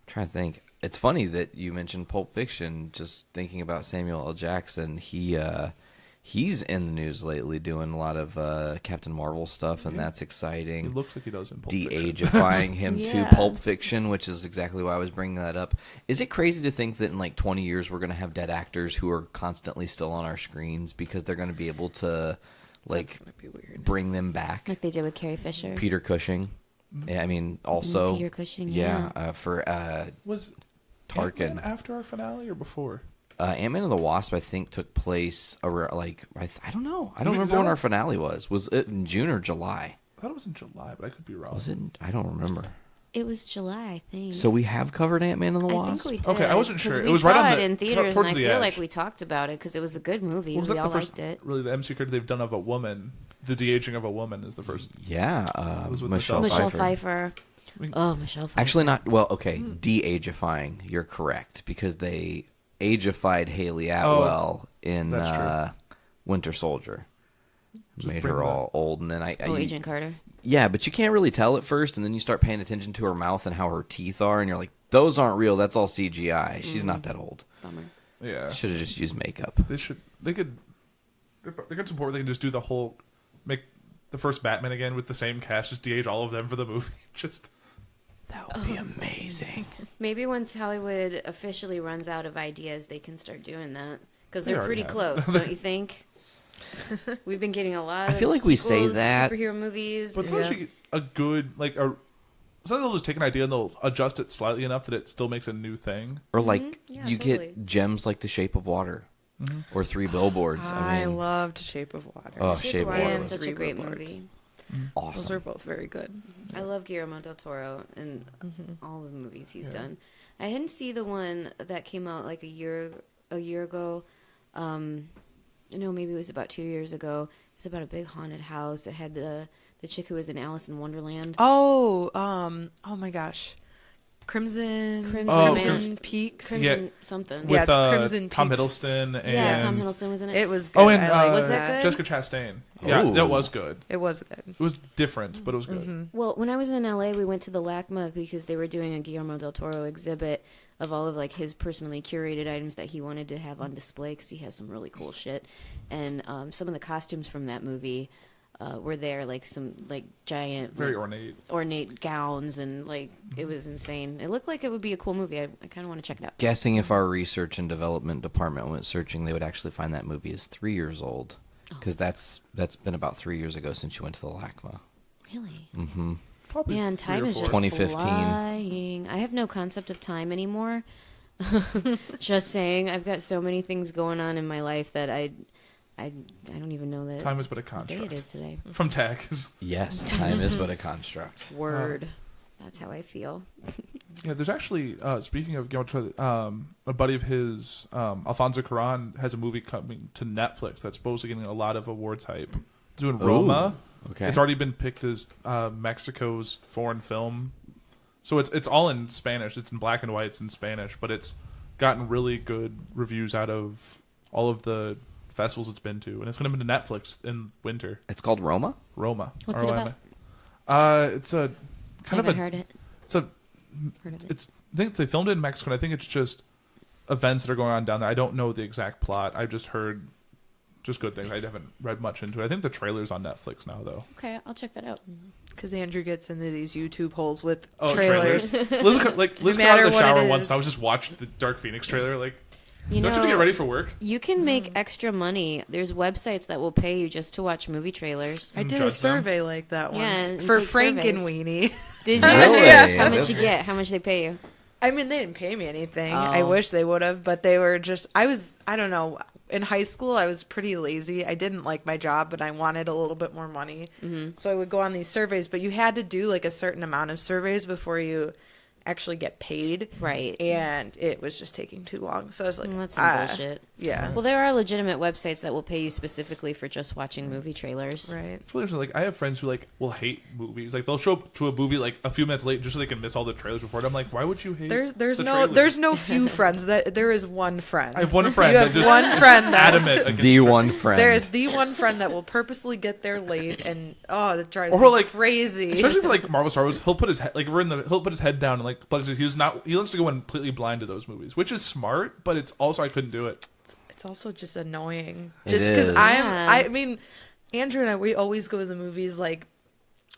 Trying to think. It's funny that you mentioned Pulp Fiction. Just thinking about Samuel L. Jackson, he's in the news lately doing a lot of Captain Marvel stuff, and that's exciting. He looks like he does in Pulp Fiction. De-agifying him to Pulp Fiction, which is exactly why I was bringing that up. Is it crazy to think that in like 20 years we're going to have dead actors who are constantly still on our screens because they're going to be able to like bring them back? Like they did with Carrie Fisher. Peter Cushing. Yeah, I mean, also Peter Cushing. for was Tarkin Ant-Man after our finale or before? Ant-Man and the Wasp, I think, took place like I don't know. I don't We remember when don't- our finale was. Was it in June or July? I thought it was in July, but I could be wrong. Was it? I don't remember. It was July, I think. So we have covered Ant-Man and the I Wasp. think we did. Okay, I wasn't 'cause sure. It We was saw right on it the- in theaters, and towards I the feel edge. like we talked about it because it was a good movie. Well, was We that all the first, liked it. really, the MCU character they've done of a woman? The de-aging of a woman is the first. Yeah, was with Michelle Pfeiffer. Oh, Michelle Pfeiffer. Actually, not well. Okay, de-agifying. You're correct because they ageified Haley Atwell in that's true. Winter Soldier. Made bring her that- all old, and then Agent Carter. Yeah, but you can't really tell at first, and then you start paying attention to her mouth and how her teeth are, and you're like, those aren't real. That's all CGI. She's not that old. Bummer. Yeah, Should have just used makeup. they should. They could. They could support. They can just do the whole, make the first Batman again with the same cast. Just de-age all of them for the movie. Just that would be amazing. Maybe once Hollywood officially runs out of ideas, they can start doing that because They they're already pretty have. close, don't you think? We've been getting a lot. I feel of like we say sequels, that. superhero movies. But it's actually a good like a. Sometimes they'll just take an idea and they'll adjust it slightly enough that it still makes a new thing. Or like Yeah, you totally. get gems like The Shape of Water, or Three Billboards. I mean, loved Shape of Water. Oh, Shape of Water is was such a Three great Billboards. movie. awesome. Those are both very good. I love Guillermo del Toro and all the movies he's done. I didn't see the one that came out like a year ago. No, maybe it was about 2 years ago. It was about a big haunted house that had the chick who was in Alice in Wonderland. Oh my gosh. Crimson Peaks. Crimson something. With it's Crimson Tom Peaks. Hiddleston and Yeah, Tom Hiddleston was in it. It was good. Oh, and I liked Was that good? Jessica Chastain. Yeah, Ooh. that was good. It was good. It was different, but it was good. Well, when I was in LA, we went to the LACMA because they were doing a Guillermo del Toro exhibit of all of like his personally curated items that he wanted to have on display because he has some really cool shit. And some of the costumes from that movie were there, like some like giant, Very like, ornate gowns, and like it was insane. It looked like it would be a cool movie. I kind of want to check it out. Guessing if our research and development department went searching, they would actually find that movie is 3 years old, because that's been about 3 years ago since you went to the LACMA. Really? Mm-hmm. Probably Man, time is just 2015. flying. I have no concept of time anymore. Just saying, I've got so many things going on in my life that I don't even know that Time is but a what day construct. it is today. From Tag. Yes, time is but a construct. Word. That's how I feel. Yeah, there's actually speaking of a buddy of his, Alfonso Cuarón, has a movie coming to Netflix that's supposed to be getting a lot of awards hype. He's doing Roma. Okay. It's already been picked as Mexico's foreign film, so it's all in Spanish. It's in black and white. It's in Spanish, but it's gotten really good reviews out of all of the festivals it's been to, and it's going to be to Netflix in winter. It's called Roma? Roma. What's it about? It's a I kind of haven't a. heard it. It's a. Heard of it. It's. I think they filmed it in Mexico. And I think it's just events that are going on down there. I don't know the exact plot. I've just heard just good things. I haven't read much into it. I think the trailer's on Netflix now, though. Okay, I'll check that out. Because Andrew gets into these YouTube holes with trailers. Liz got out of the shower once, and I was just watching the Dark Phoenix trailer. Like, don't you have to get ready for work? You can make extra money. There's websites that will pay you just to watch movie trailers. I did a survey like that once. Yeah, for Frank and Weenie. Did you? Really? How much you get? How much they pay you? I mean, they didn't pay me anything. Oh. I wish they would have, but they were just... I don't know. In high school, I was pretty lazy. I didn't like my job, but I wanted a little bit more money. Mm-hmm. So I would go on these surveys, but you had to do like a certain amount of surveys before you actually get paid. Right. And it was just taking too long. So I was like, that's some bullshit. Yeah. Well, there are legitimate websites that will pay you specifically for just watching movie trailers. Right. It's really interesting. Like, I have friends who like will hate movies. Like, they'll show up to a movie like a few minutes late just so they can miss all the trailers before it. I'm like, why would you hate? There's no few friends. There is one friend. I have one friend. You have just one friend that adamant against the one friend. There is the one friend that will purposely get there late, and that drives or me like crazy. Especially for like Marvel Star Wars, he'll put his head he'll put his head down and like plugs it. He wants to go in completely blind to those movies, which is smart, but it's also I couldn't do it. It's also just annoying. It Just because is. I mean, Andrew and I, we always go to the movies like.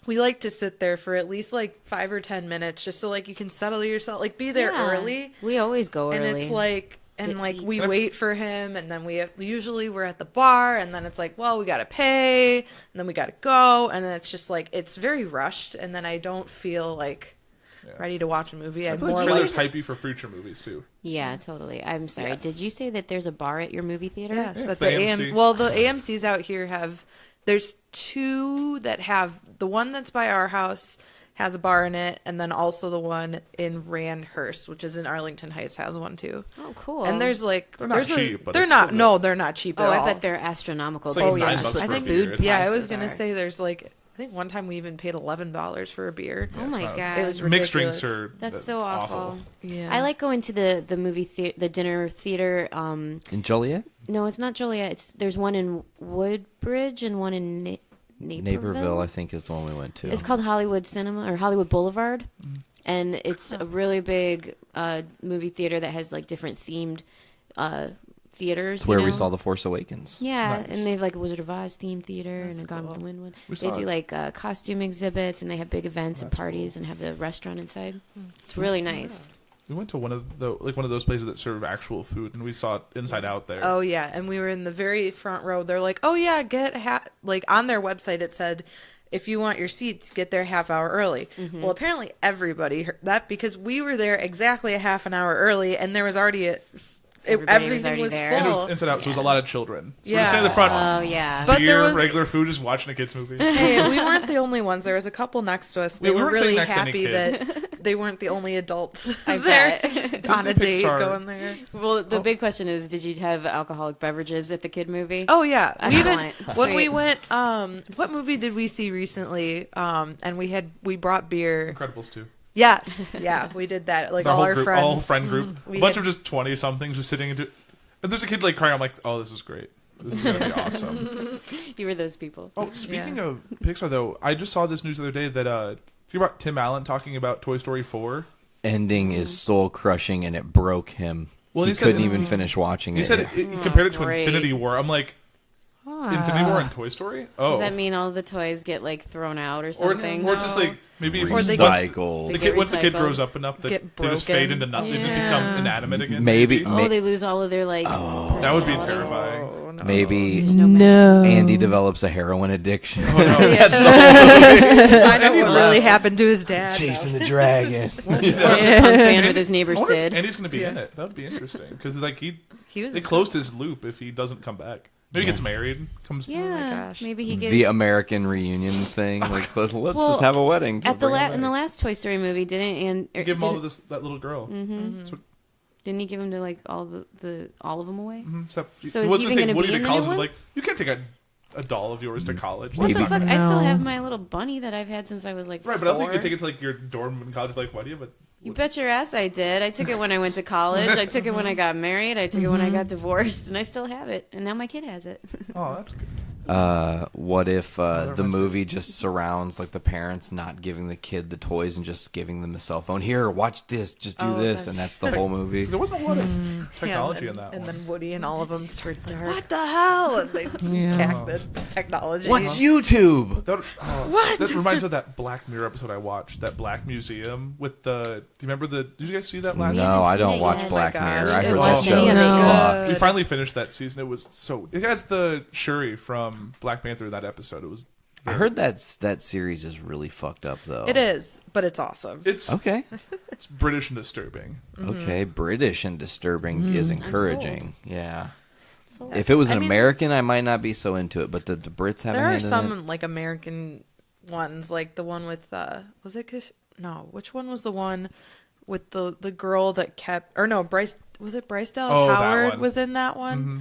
We like to sit there for at least like 5 or 10 minutes just so like you can settle yourself, like be there early. We always go early. And it's like, and like seats. we wait for him, and then usually we're at the bar, and then it's like, well, we gotta pay, and then we gotta go, and then it's just like it's very rushed, and then I don't feel like ready to watch a movie. I feel like trailers hypey for future movies too. Yeah, totally. I'm sorry. Yes. Did you say that there's a bar at your movie theater? Yes, at the AMC. Well, the AMC's out here have. There's 2 that have the one that's by our house has a bar in it, and then also the one in Randhurst, which is in Arlington Heights, has one too. Oh, cool. And there's like they're not cheap. But they're not. No, they're not cheap at all. I bet they're astronomical. It's like $9 I think food. Yeah, I was gonna say there's like. I think one time we even paid $11 for a beer. Oh my god, it was ridiculous. Mixed drinks are that's so awful. Yeah, I like going to the movie the dinner theater. In Joliet? No, it's not Joliet. There's one in Woodbridge and one in Naperville, I think, is the one we went to. It's called Hollywood Cinema or Hollywood Boulevard, and it's a really big movie theater that has like different themed theaters. It's where we saw The Force Awakens. Yeah, nice. And they have like a Wizard of Oz themed theater and a Gone with the Wind one. They do like costume exhibits, and they have big events and parties and have the restaurant inside. It's really nice. We went to one of those places that serve actual food, and we saw Inside Out there. Oh yeah, and we were in the very front row. They're like, "Oh yeah, get like on their website it said, if you want your seats, get there half hour early." Mm-hmm. Well, apparently everybody heard that because we were there exactly a half an hour early, and there was already everything was there. full. And it was Inside Out, so it was a lot of children. So Yeah. we stand in the front. Oh yeah, But there was regular food, just watching a kids movie. Hey, we weren't the only ones. There was a couple next to us. They we were weren't really sitting next to any happy kids. that they weren't the only adults I there bet. on a date Pixar. going there. Well, the big question is, did you have alcoholic beverages at the kid movie? Oh yeah, we even Excellent. when Sweet. we went. What movie did we see recently? And we brought beer. Incredibles 2. Yes, yeah, we did that. Like The all whole our group, friends, all friend group, We a bunch had- of just 20-somethings just sitting into. And there's a kid like crying. I'm like, oh, this is great. This is gonna be awesome. You were those people. Oh, speaking of Pixar, though, I just saw this news the other day that did you hear about Tim Allen talking about Toy Story 4? Ending is soul crushing, and it broke him. Well, he he said- couldn't even finish watching it. He said he compared it to great. Infinity War. I'm like, Infinity War and Toy Story? Oh, Does that mean all the toys get like thrown out or something? or it's just like maybe if recycled. once the kid recycled. grows up enough that Get they just fade broken. into nothing. They just Yeah. become inanimate again. Maybe. Oh, they lose all of their like. That would be personality. terrifying. Oh, no. Maybe No. Andy developes a heroin addiction. Oh, no. I know what really happened to his dad. Chasing the dragon. Forms a punk band with his neighbor I wonder if Sid. Andy's going to be in it. That would be interesting because like He was they closed his loop if he doesn't come back. Maybe he gets married, comes. Yeah, gosh. maybe he gets The American reunion thing. Like, let's Well, just have a wedding. at the Bring him in the back. last Toy Story movie. Give him all of that little girl. Didn't he give him to like all of them away? Except So he is wasn't he even taking gonna Woody be to in the college. new And one? like, you can't take a doll of yours to college. What That's the not fuck? gonna- I still No. have my little bunny that I've had since I was like Right, but I don't think 4. you take it to like your dorm in college. Like, why do you have a? You bet your ass I did. I took it when I went to college. I took it when I got married. I took it when I got divorced, and I still have it. And now my kid has it. Oh, that's good. What if the movie just surrounds like the parents not giving the kid the toys and just giving them the cell phone? Here, watch this, just do this, and that's the whole movie. There wasn't a lot of technology in that one. And then Woody and all of them start like, what the hell? And they just attack the technology. What's YouTube? What? That reminds me of that Black Mirror episode I watched, that Black Museum with the... Do you remember the... Did you guys see that last season? No, I don't watch Black Mirror. I heard that wasn't show any is good. fucked. We finally finished that season. It was so... It has the Shuri from Black Panther in that episode. It was... I heard that series is really fucked up, though. It is, but it's awesome. It's okay. It's British and disturbing. Okay, British and disturbing is encouraging. Yeah. Sold. If it was an American, I might not be so into it, but the Brits have. There are some like American ones, like the one with was it? No, which one was the one with the girl that kept? Or no, Bryce. Was it Bryce Dallas Howard was in that one? Mm-hmm.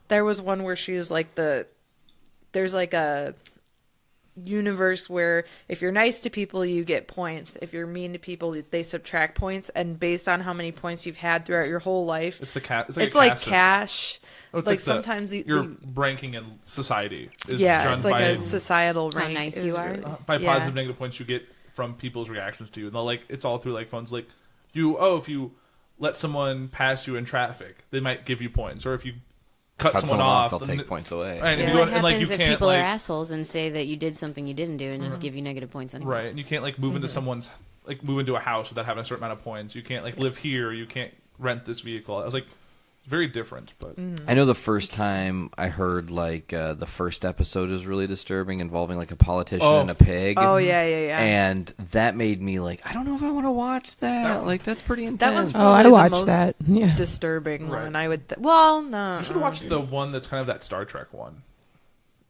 There was one where she was like there's like a universe where if you're nice to people you get points, if you're mean to people they subtract points, and based on how many points you've had throughout your whole life, it's like cash. Oh, it's like sometimes your ranking in society is it's like a societal rank. How nice you are. By positive, negative points you get from people's reactions to you, and like it's all through like funds. Like if you let someone pass you in traffic, they might give you points, or if you cut someone off, they'll take points away. And Yeah, if what you happens if can't, people are assholes and say that you did something you didn't do and just Mhm. give you negative points anyway? Right, and you can't like move into someone's move into a house without having a certain amount of points. You can't like live here. You can't rent this vehicle. I was like, very different, but I know the first time I heard like the first episode is really disturbing, involving like a politician and a pig. Oh yeah. And that made me like, I don't know if I want to watch that. Like that's pretty intense. That one's I probably watched the most that. Yeah. disturbing Right. one. I would. No. you should watch the one that's kind of that Star Trek one.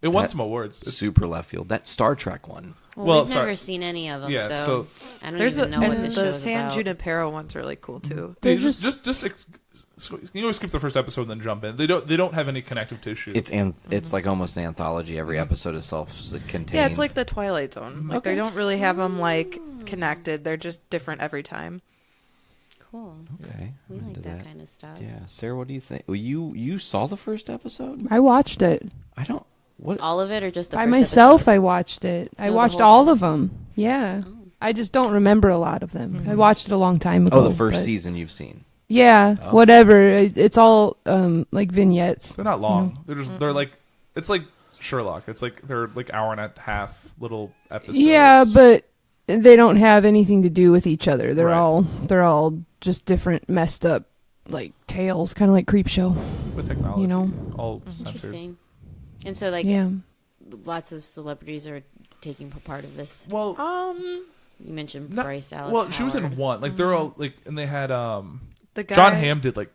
It won some awards. It's super left field. That Star Trek one. Well, we've never seen any of them, Yeah, so I don't There's even know what and this the show's San about. Junipero one's really cool too. you can always skip the first episode and then jump in. They don't have any connective tissue. It's like almost an anthology. Every episode is self-contained. Yeah, it's like the Twilight Zone. Like they don't really have them like connected. They're just different every time. Cool. Okay, We I'm like into that kind of stuff. Yeah, Sarah, what do you think? Well, you saw the first episode? I watched it. I don't. What? All of it, or just the By first myself, episode? I watched it. I No, the watched whole all show. of them. Yeah. I just don't remember a lot of them. I watched it a long time ago. Oh, the first but- season you've seen. Yeah, Oh. whatever. It's all like vignettes. They're not long. They're like it's like Sherlock. It's like they're like hour and a half little episodes. Yeah, but they don't have anything to do with each other. They're Right. all just different messed up like tales, kind of like Creepshow. with technology, You know. all censored. Interesting. And so, like, Yeah. lots of celebrities are taking part of this. Well, you mentioned not- Bryce Dallas Well, she was in Howard. one. Like they're all like, and they had The guy, John Hamm did like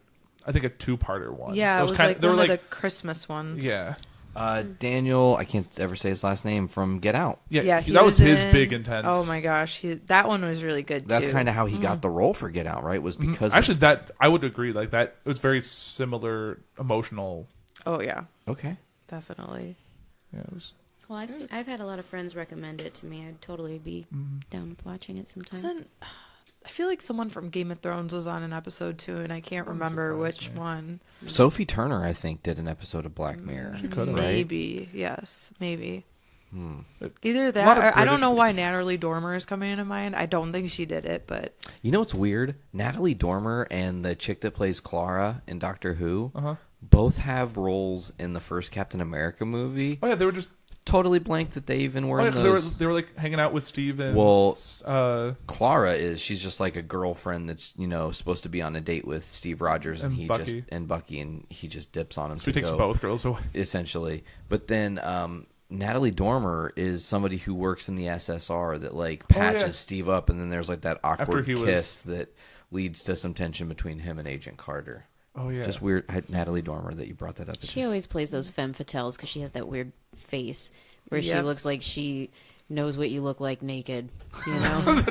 I think a 2-parter one. Yeah, That it was kinda- like they were one of the Christmas ones. yeah. Daniel, I can't ever say his last name, from Get Out. Yeah, he that was his in- big intense. Oh my gosh, that one was really good That's too. kind of how he got the role for Get Out, right? Was because Actually, that I would agree. Like that, it was very similar emotional. Oh yeah, okay, definitely. Yeah, it was. Well, I've had a lot of friends recommend it to me. I'd totally be down with watching it sometime. I feel like someone from Game of Thrones was on an episode too, and I can't remember which one. Sophie Turner, I think, did an episode of Black Mirror. She could have. right? Maybe yes, maybe. Hmm. Either lot that, of or I don't British know why Natalie Dormer is coming into mind. I don't think she did it, but You know what's weird? Natalie Dormer and the chick that plays Clara in Doctor Who Uh-huh. both have roles in the first Captain America movie. Oh yeah, they were just. Totally blank that they even were Oh, yeah, in 'cause those. they were like hanging out with Steve and. Well, Clara she's just like a girlfriend that's supposed to be on a date with Steve Rogers and Bucky and he just dips on him. So he takes both girls away essentially. But then Natalie Dormer is somebody who works in the SSR that like patches Steve up, and then there's like that awkward kiss that leads to some tension between him and Agent Carter. Oh yeah, just weird. Natalie Dormer, that you brought that up. She always plays those femme fatales because she has that weird face where she Yep. looks like she knows what you look like naked. You know,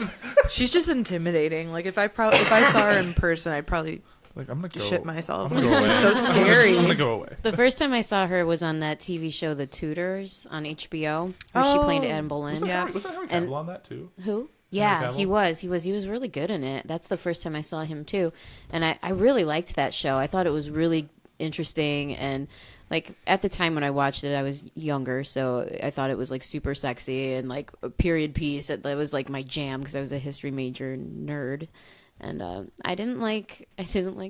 she's just intimidating. Like if I saw her in person, I'd probably like I'm gonna go, shit myself. I'm gonna go She's away. so scary. I'm gonna go away. the first time I saw her was on that TV show, The Tudors, on HBO, where she played Anne Boleyn. Was that Henry Cavill on that too? Who? Yeah, Henry he Cavill? was. He was really good in it. That's the first time I saw him too, and I really liked that show. I thought it was really interesting, and like at the time when I watched it, I was younger, so I thought it was like super sexy and like a period piece. That was like my jam because I was a history major nerd. And I didn't like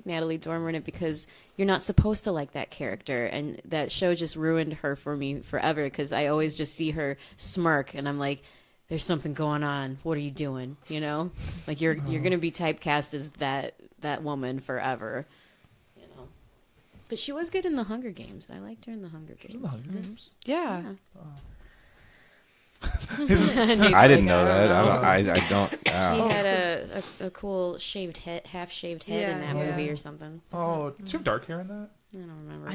Natalie Dormer in it because you're not supposed to like that character, and that show just ruined her for me forever because I always just see her smirk, and I'm like, there's something going on. What are you doing? You know, like you're gonna be typecast as that woman forever. You know, but she was good in the Hunger Games. I liked her in the Hunger Games. In the Hunger Games? Yeah. I didn't know that. I don't. She had a cool half shaved head in that movie or something. Oh, did she have dark hair in that? I don't remember.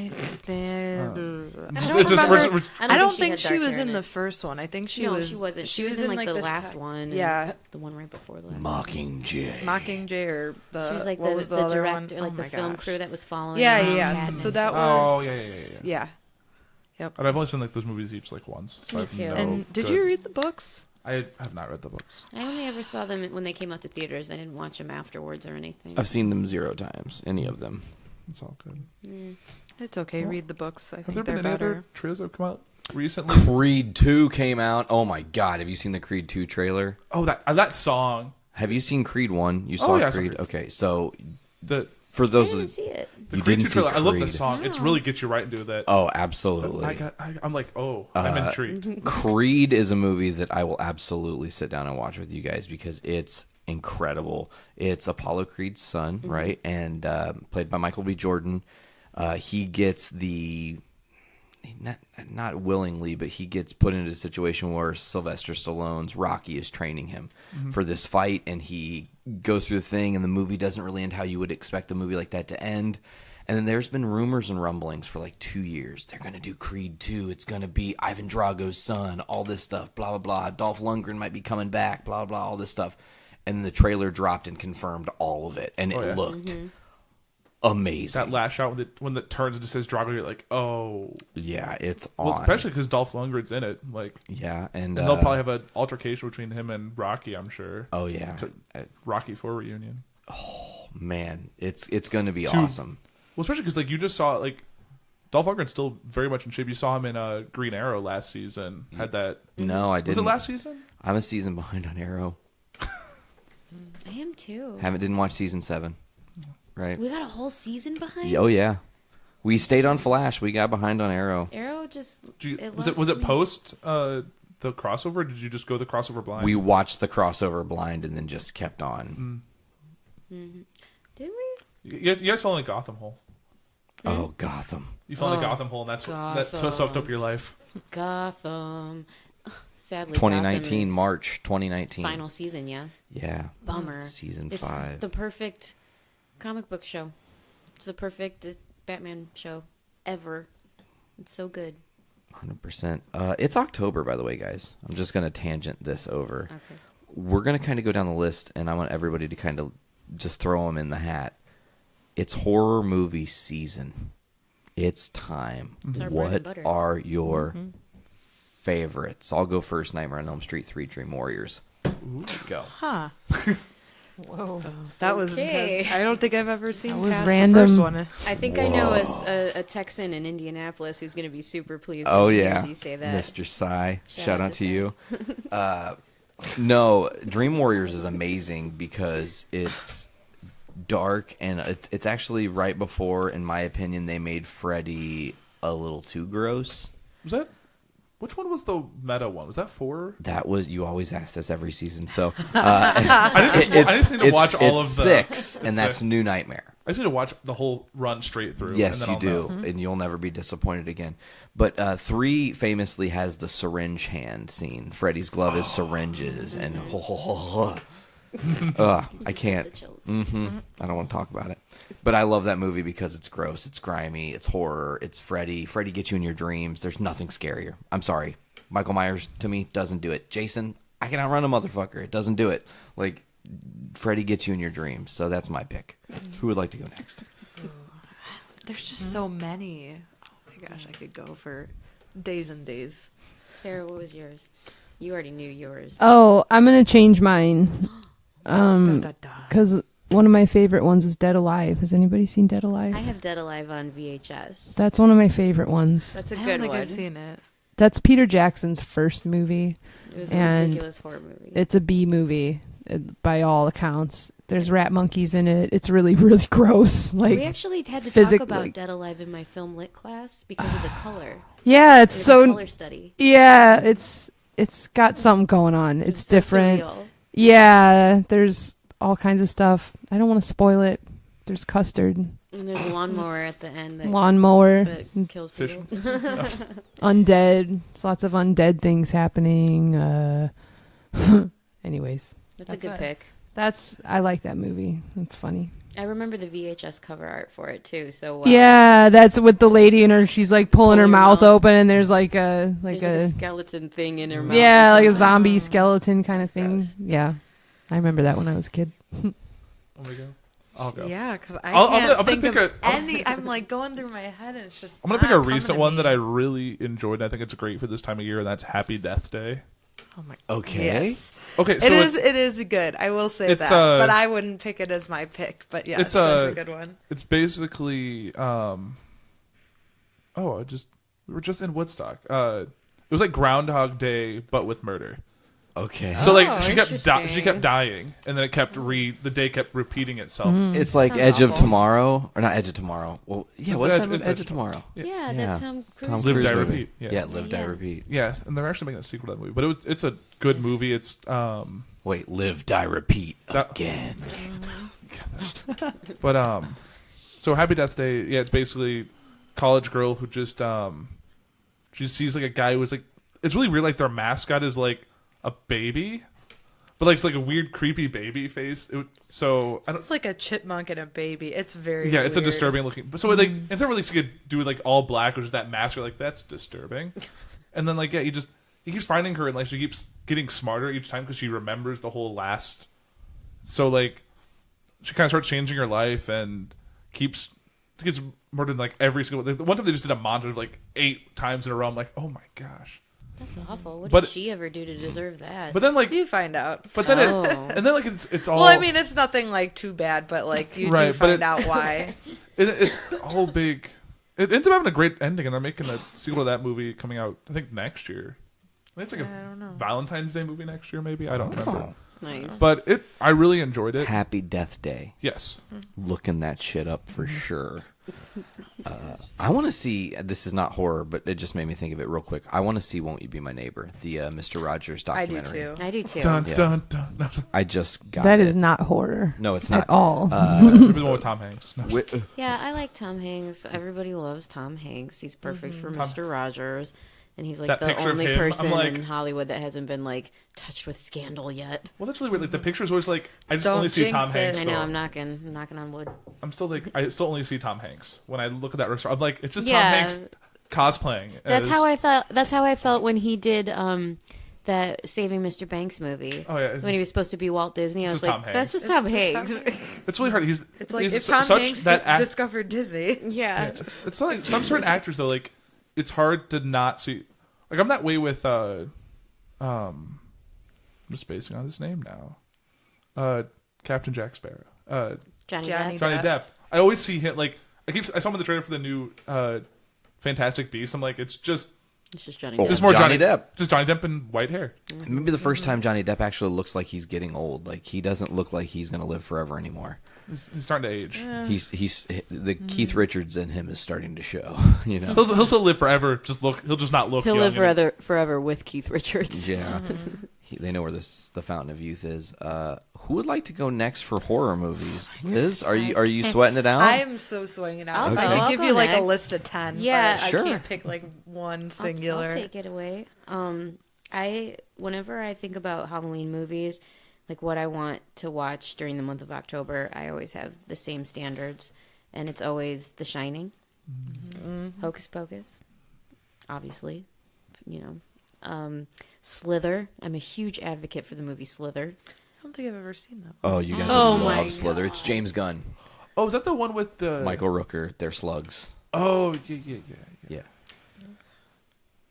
I don't think she was in the first one. I think she was. She wasn't. She was in like the last one. Yeah, the one right before the last. Mockingjay, or the. She was like the director, like the film crew that was following. Yeah. So that was. Yeah. Yep. And I've only seen like those movies each like once. So Me too. And did you read the books? I have not read the books. I only ever saw them when they came out to theaters. I didn't watch them afterwards or anything. I've seen them 0 times. Any of them. It's all good. It's okay. Well, read the books. I think have there they're been any better. other trailers that have come out recently? Creed 2 came out. Oh my God! Have you seen the Creed 2 trailer? Oh, that song. Have you seen Creed 1? You saw Creed? Okay, so for those I didn't see it. The Creed 2 trailer. I love the song. No. It's really gets you right into that. Oh, absolutely. I'm like, I'm intrigued. Creed is a movie that I will absolutely sit down and watch with you guys because it's incredible. It's Apollo Creed's son, right? And played by Michael B. Jordan. He gets not willingly, but he gets put into a situation where Sylvester Stallone's Rocky is training him for this fight, and he goes through the thing, and the movie doesn't really end how you would expect a movie like that to end. And then there's been rumors and rumblings for like 2 years. They're going to do Creed 2. It's going to be Ivan Drago's son, all this stuff, blah, blah, blah. Dolph Lundgren might be coming back, blah, blah, all this stuff. And the trailer dropped and confirmed all of it, and it looked amazing. That last shot when it turns and just says Drago, you're like, oh. Yeah, it's on. Well, especially because Dolph Lundgren's in it. Like, yeah, and they'll probably have an altercation between him and Rocky, I'm sure. Oh, yeah. Rocky IV reunion. Oh, man. It's going to be awesome. Well, especially because like you just saw like Dolph Lundgren's still very much in shape. You saw him in Green Arrow last season. Had that? No, I didn't. Was it last season? I'm a season behind on Arrow. I am too. Didn't watch season 7. Right. We got a whole season behind. Oh yeah, we stayed on Flash. We got behind on Arrow. Arrow just. Was it post the crossover? Or did you just go the crossover blind? We watched the crossover blind and then just kept on. Did we? You guys fell in Gotham Hole. Oh, Gotham! You fell in Gotham Hole, and that's what soaked up your life. Gotham. Sadly, 2019 March 2019 final season. Yeah. Bummer. Season 5. It's the perfect comic book show. It's the perfect Batman show ever. It's so good. 100%. It's October, by the way, guys. I'm just going to tangent this over. Okay. We're going to kind of go down the list, and I want everybody to kind of just throw them in the hat. It's horror movie season. It's time. It's our bread and what butter. are your favorites? I'll go first. Nightmare on Elm Street 3, Dream Warriors. Ooh. Go. Huh. Whoa. That was intense. I don't think I've ever seen that was past random. the first one. I think I know a Texan in Indianapolis who's going to be super pleased when he hears you say that. Mr. Psy. Shout out to you. No, Dream Warriors is amazing because it's dark, and it's actually right before, in my opinion, they made Freddy a little too gross. Which one was the meta one? Was that 4? That was, you always ask this every season. So I just need to watch all of the 6, and that's New Nightmare. I just need to watch the whole run straight through. Yes, and then you do, and you'll never be disappointed again. But 3 famously has the syringe hand scene. Freddy's glove is syringes, and I can't. I don't want to talk about it. But I love that movie because it's gross, it's grimy, it's horror, it's Freddy. Freddy gets you in your dreams. There's nothing scarier. I'm sorry. Michael Myers, to me, doesn't do it. Jason, I can outrun a motherfucker. It doesn't do it. Like, Freddy gets you in your dreams. So that's my pick. Who would like to go next? There's just so many. Oh my gosh, I could go for days and days. Sarah, what was yours? You already knew yours. Oh, I'm going to change mine. Because one of my favorite ones is Dead Alive. Has anybody seen Dead Alive? I have Dead Alive on VHS. That's one of my favorite ones. That's a I good don't think one. I've seen it. That's Peter Jackson's first movie. It was a ridiculous horror movie. It's a B movie by all accounts. There's rat monkeys in it. It's really, really gross. Like, we actually had to talk about Dead Alive in my film lit class because of the color. Yeah, it's so color study. Yeah, it's got something going on. It's so different. surreal. Yeah, there's all kinds of stuff. I don't want to spoil it. There's custard. And there's a lawnmower at the end. That kills people. Undead. There's lots of undead things happening. Anyways. That's a good pick. I like that movie. It's funny. I remember the VHS cover art for it too. So yeah, that's with the lady in her. She's like pulling her mouth open, and there's like a skeleton thing in her mouth. Yeah, like a zombie skeleton kind of thing. Gross. Yeah, I remember that when I was a kid. Want me to go? I'll go. Yeah, because I I'm can't gonna think pick of any. I'm like going through my head, and it's just. I'm gonna pick a recent one that I really enjoyed. And I think it's great for this time of year, and that's Happy Death Day. Oh my. Okay. Yes. Okay. So it is good. I will say that, but I wouldn't pick it as my pick. But yes, that's a good one. It's basically, we were just in Woodstock. It was like Groundhog Day, but with murder. Okay. So like she kept dying, and then the day kept repeating itself. It's like Edge of Tomorrow, or not Edge of Tomorrow. Well, yeah, what's that movie? Edge of Tomorrow. Yeah, that's Tom Cruise. Live, Die, Repeat. Yeah, Live, Die, Repeat. Yes, and they're actually making a sequel to that movie, but it's a good movie. It's wait, Live, Die, Repeat again. But so Happy Death Day. Yeah, it's basically college girl who just she sees like a guy who's like, it's really weird. Like their mascot is like a baby, but like it's like a weird, creepy baby face. It's like a chipmunk and a baby. It's very it's a weird. disturbing looking. So like instead of like to do like all black, which is that mask, you're like that's disturbing. And then like he keeps finding her, and like she keeps getting smarter each time because she remembers the whole last. So like she kind of starts changing her life and gets murdered like every single. Like, one time they just did a montage of like 8 times in a row. I'm like, oh my gosh. That's awful. What But- did she ever do to deserve that? But then like You find out. But then and then like it's all. Well, I mean, it's nothing like too bad, but like you Right, do but find out why. it's a whole big. It ends up having a great ending, and they're making a sequel to that movie coming out. I think next year. I think it's like I don't know. Valentine's Day movie next year, maybe. I don't remember. Nice. But I really enjoyed it. Happy Death Day. Yes. Looking that shit up for sure. I want to see. This is not horror, but it just made me think of it real quick. I want to see "Won't You Be My Neighbor," the Mr. Rogers documentary. I do too. Dun Yeah. dun dun. No, I just got That it. is not horror. No, it's not at all. maybe the one with Tom Hanks. No, Yeah, I like Tom Hanks. Everybody loves Tom Hanks. He's perfect for Mr. Rogers. And he's like That the picture of only him, I'm person like- in Hollywood that hasn't been like touched with scandal yet. Well, that's really weird. Like the picture's always like I just Don't only see jinx Tom it. Hanks. I know, though. I'm knocking on wood. I'm still like I still only see Tom Hanks when I look at that restaurant. I'm like it's just Yeah. Tom Hanks cosplaying. That's as- how I thought. That's how I felt when he did that Saving Mr. Banks movie. Oh, yeah, it's when he just- was supposed to be Walt Disney, I it's was just like, Tom "That's Hanks. just Tom It's Hanks." just Tom Hanks. It's really hard. It's like he's if Tom such Hanks that discovered Disney. Yeah. It's like some certain actors though. Like it's hard to not see. Like I'm that way with. I'm just basing on his name now. Captain Jack Sparrow. Johnny Johnny Depp. Johnny Depp. I always see him like I saw him in the trailer for the new Fantastic Beasts. I'm like it's just Johnny Oh, Depp. just more Johnny Depp. Just Johnny Depp and white hair. Maybe the first time Johnny Depp actually looks like he's getting old. Like he doesn't look like he's going to live forever anymore. He's starting to age. He's the Keith Richards in him is starting to show. You know. He'll still live forever. He'll just not look. He'll young, live you know? forever with Keith Richards. Yeah. They know where the fountain of youth is. Who would like to go next for horror movies? Liz, are you sweating it out? I am so sweating it out. Okay. I I'll could give go you like next. a list of 10. Yeah, but sure. I can't pick like one singular. I'll take it away. Whenever I think about Halloween movies, like what I want to watch during the month of October, I always have the same standards, and it's always The Shining, Hocus Pocus, obviously, Slither. I'm a huge advocate for the movie Slither. I don't think I've ever seen that. Oh, you guys Oh would my love Slither. It's James Gunn, Oh, is that the one with the Michael Rooker. They're slugs. Oh yeah.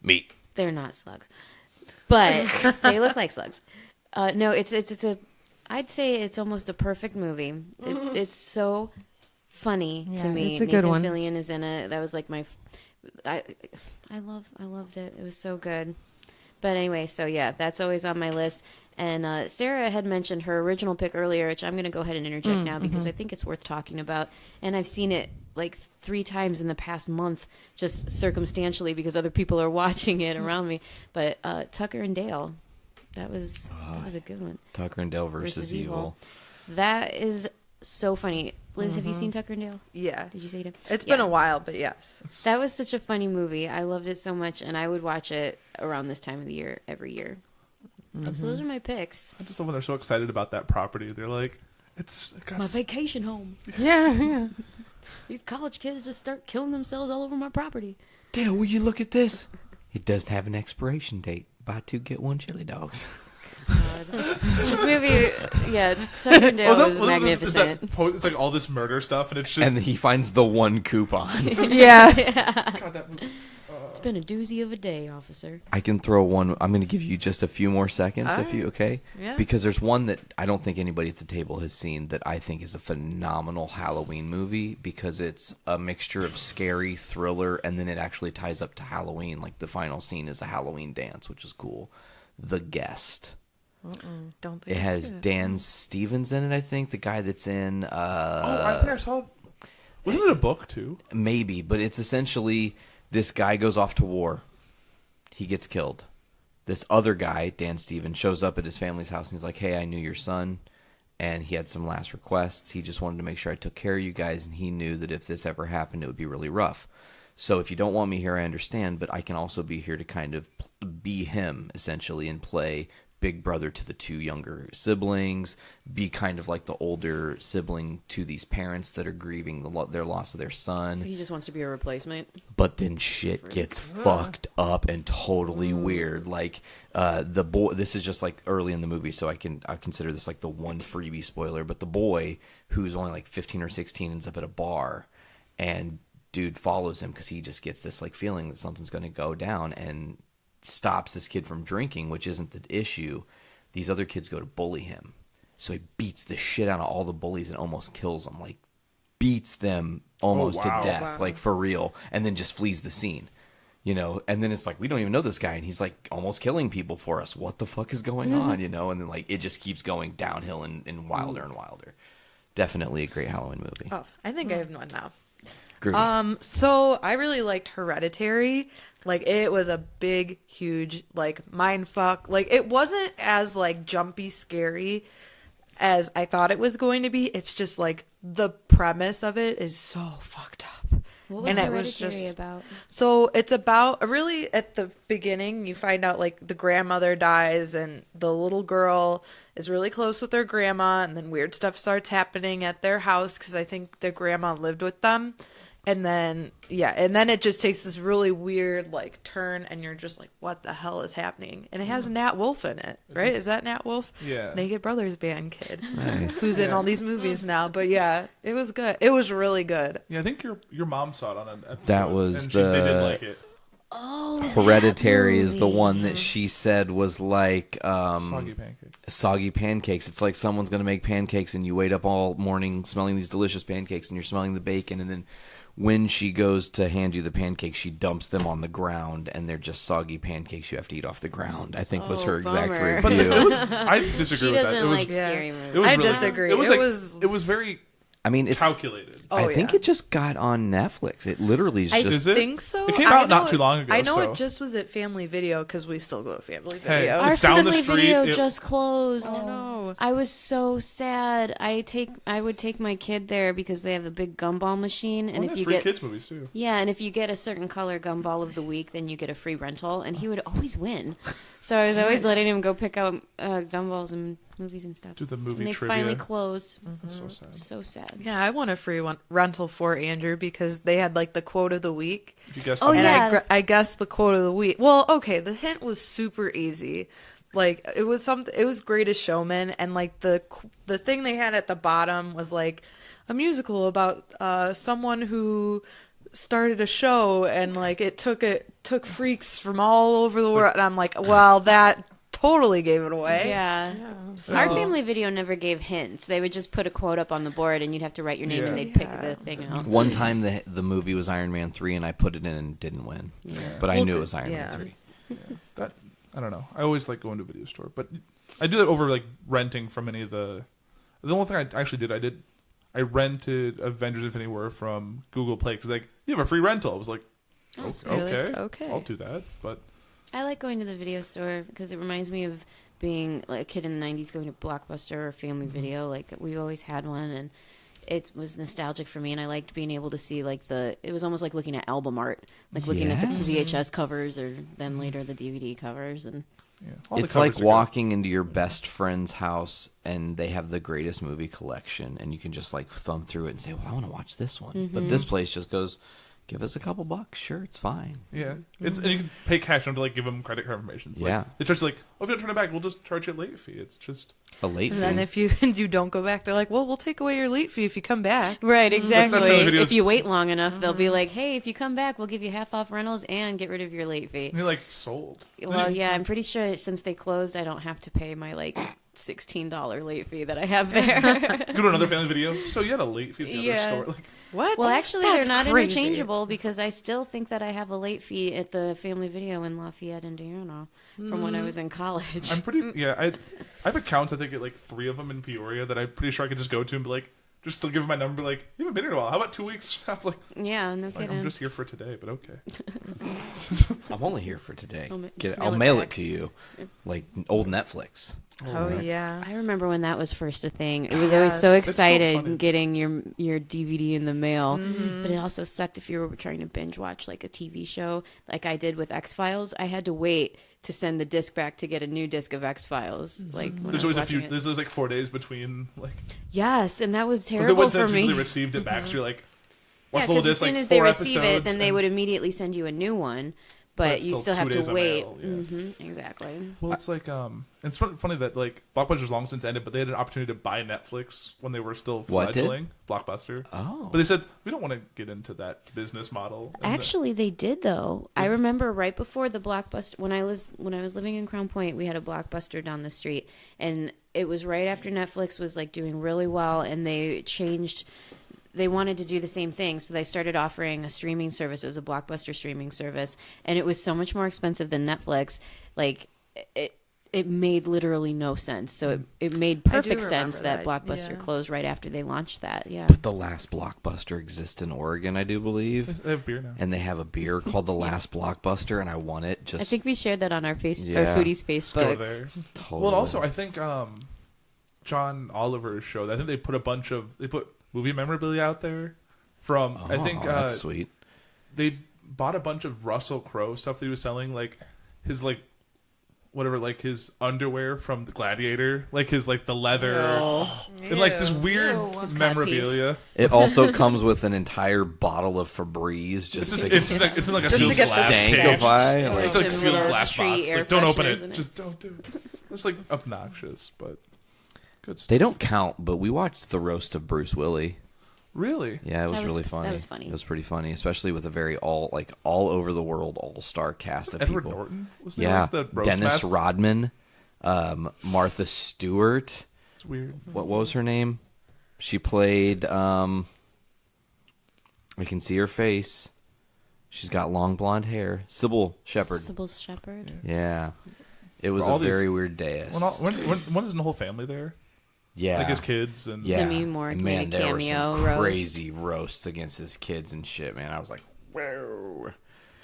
Meat. They're not slugs, but they look like slugs. No, it's I'd say it's almost a perfect movie. It's so funny to me. It's a good one. Nathan Fillion is in it. That was like I loved it. It was so good. But anyway, so yeah, that's always on my list. And Sara had mentioned her original pick earlier, which I'm going to go ahead and interject now because I think it's worth talking about. And I've seen it like 3 times in the past month, just circumstantially because other people are watching it around me. But Tucker and Dale, that was a good one. Tucker and Dale versus Evil. That is so funny. Liz, have you seen Tucker and Dale? Yeah. Did you see it? It's been a while, but yes. That was such a funny movie. I loved it so much, and I would watch it around this time of the year every year. So those are my picks. I just love when they're so excited about that property. They're like, it's my vacation home. Yeah. These college kids just start killing themselves all over my property. Dale, will you look at this? It doesn't have an expiration date. Buy 2, get 1 chili dogs. This movie, Tucker and Dale is magnificent. It's like all this murder stuff, and it's just... And he finds the 1 coupon. Yeah. God, that movie. It's been a doozy of a day, officer. I can throw one. I'm going to give you just a few more seconds, okay? Yeah. Because there's one that I don't think anybody at the table has seen that I think is a phenomenal Halloween movie because it's a mixture of scary, thriller, and then it actually ties up to Halloween. Like the final scene is a Halloween dance, which is cool. The Guest. Don't think it has Dan Stevens in it, I think. The guy that's in... I think I saw... Wasn't it a book, too? Maybe, but it's essentially... This guy goes off to war. He gets killed. This other guy, Dan Stevens, shows up at his family's house and he's like, hey, I knew your son, and he had some last requests. He just wanted to make sure I took care of you guys, and he knew that if this ever happened, it would be really rough. So if you don't want me here, I understand, but I can also be here to kind of be him, essentially, and play big brother to the 2 younger siblings, be kind of like the older sibling to these parents that are grieving their loss of their son. So he just wants to be a replacement. But then shit gets fucked up and totally weird. Like the boy, this is just like early in the movie, so I consider this like the one freebie spoiler. But the boy, who's only like 15 or 16, ends up at a bar, and dude follows him because he just gets this like feeling that something's going to go down, and stops this kid from drinking, which isn't the issue. These other kids go to bully him, so he beats the shit out of all the bullies and almost kills them, like beats them almost to death, like for real, and then just flees the scene, and then it's like, we don't even know this guy, and he's like almost killing people for us. What the fuck is going on? And then like it just keeps going downhill and wilder and wilder. Definitely a great Halloween movie. Oh, I think I have one now. So I really liked Hereditary. Like, it was a big, huge, like, mind fuck. Like, it wasn't as, like, jumpy, scary as I thought it was going to be. It's just, like, the premise of it is so fucked up. What was Hereditary about? So, it's about, really, at the beginning, you find out, like, the grandmother dies, and the little girl is really close with her grandma, and then weird stuff starts happening at their house, because I think their grandma lived with them. And then it just takes this really weird, like, turn, and you're just like, what the hell is happening? And it has Nat Wolff in it, right? Is that Nat Wolff? Yeah. Naked Brothers band kid. Nice. Who's in all these movies now. But, yeah, it was good. It was really good. Yeah, I think your mom saw it on an episode. That was and they did like it. Oh, Hereditary is the one that she said was like soggy pancakes. Soggy pancakes. It's like someone's going to make pancakes, and you wait up all morning smelling these delicious pancakes, and you're smelling the bacon, and then when she goes to hand you the pancakes, she dumps them on the ground, and they're just soggy pancakes you have to eat off the ground, I think was her exact bummer. review. I disagree with that. She doesn't like scary movies. I disagree. It was very calculated. Oh, I think it just got on Netflix. It literally is just... I think so. It came out not too long ago. I know so. it just was at Family Video because we still go to Family Video. Hey, Our it's down Family the street. Video just closed. Oh no! I was so sad. I would take my kid there because they have a big gumball machine, and if you free get kids movies too. Yeah, and if you get a certain color gumball of the week, then you get a free rental, and he would always win. So I was always letting him go pick out gumballs and movies and stuff. Do the movie and they trivia. Finally closed. That's so sad. So sad. Yeah, I want a free rental for Andrew because they had like the quote of the week. You guessed I guessed the quote of the week. Well, okay, the hint was super easy. Like it was Greatest Showman, and like the thing they had at the bottom was like a musical about someone who started a show, and like it took freaks from all over the world, and I'm like, well, that totally gave it away. Yeah. So- Our family video never gave hints. They would just put a quote up on the board, and you'd have to write your name, and they'd pick the thing out. One time the movie was Iron Man 3, and I put it in and didn't win. Yeah. But I knew it was Iron Man 3. Yeah. That, I don't know. I always like going to a video store, but I do that over like renting from any of the. The only thing I actually did, I rented Avengers: Infinity War from Google Play because like you have a free rental. I was like, okay, I'll do that. But I like going to the video store because it reminds me of being like a kid in the 90s going to Blockbuster or Family Video. Like we always had one, and it was nostalgic for me, and I liked being able to see like it was almost like looking at album art, like looking at the VHS covers or then later the DVD covers. And it's like walking into your best friend's house and they have the greatest movie collection, and you can just like thumb through it and say, well, I want to watch this one. But this place just goes, give us a couple bucks. Sure, it's fine. Yeah. And you can pay cash and to like give them credit card information. Like, they charge like, oh, if you don't turn it back, we'll just charge you a late fee. It's just a late fee. And then if you don't go back, they're like, well, we'll take away your late fee if you come back. Right, exactly. If you wait long enough, they'll be like, hey, if you come back, we'll give you half off rentals and get rid of your late fee. And you're like, sold. Well, yeah, I'm pretty sure since they closed, I don't have to pay my like $16 late fee that I have there. Go to another Family Video. So you had a late fee at the other store. Like, what? Well, actually, That's they're not crazy. interchangeable because I still think that I have a late fee at the Family Video in Lafayette, Indiana, from when I was in college. I'm pretty. I have accounts. I think at like 3 of them in Peoria that I'm pretty sure I could just go to and be like, just to give them my number. Like, you haven't been here in a while. How about 2 weeks? I'm like, yeah, no kidding. I'm just here for today, but okay. I'm only here for today. Just I'll mail it to you, like old Netflix. Oh yeah, I remember when that was first a thing. It was always so excited getting your DVD in the mail, but it also sucked if you were trying to binge watch like a TV show, like I did with X-Files. I had to wait to send the disc back to get a new disc of X-Files. Like when there's I was always watching it. There's like 4 days between like. Yes, and that was Because terrible for they me. received it back, so you're like, Yeah, because as soon as they receive it, then they would immediately send you a new one. But you still have to wait. Exactly. Well, it's like it's funny that like Blockbuster's long since ended, but they had an opportunity to buy Netflix when they were still fledgling. Blockbuster. Oh. But they said we don't want to get into that business model. Actually, they did though. I remember right before the Blockbuster when I was living in Crown Point, we had a Blockbuster down the street, and it was right after Netflix was like doing really well, and they changed. They wanted to do the same thing, so they started offering a streaming service. It was a Blockbuster streaming service, and it was so much more expensive than Netflix. Like, it made literally no sense. So it made perfect sense that Blockbuster closed right after they launched that. Yeah. But the last Blockbuster exists in Oregon, I do believe. They have beer now. And they have a beer called the Last Blockbuster, and I won it. I think we shared that on our Foodies Facebook. Go there. Totally. Well, also I think John Oliver's show. I think they put movie memorabilia out there from I think that's sweet. They bought a bunch of Russell Crowe stuff that he was selling, like his like whatever, like his underwear from the Gladiator, like his like the leather and like this weird memorabilia. It also comes with an entire bottle of Febreze. It's in like a sealed glass cage. It's like a sealed glass box. Like, don't open it. Just don't do it. It's like obnoxious, but good stuff. They don't count, but we watched the roast of Bruce Willis. Really? Yeah, it was really funny. That was funny. It was pretty funny, especially with a very all over the world all-star cast of Edward people. Norton was yeah, the roast Dennis master? Rodman, Martha Stewart. It's weird. What was her name? She played. I can see her face. She's got long blonde hair. Sybil Shepherd. Sybil Shepherd. Yeah, it was a very weird day. When isn't the whole family there? Yeah, like his kids and Demi Moore and made a there were cameo some roast. crazy roasts against his kids and shit. Man, I was like, whoa.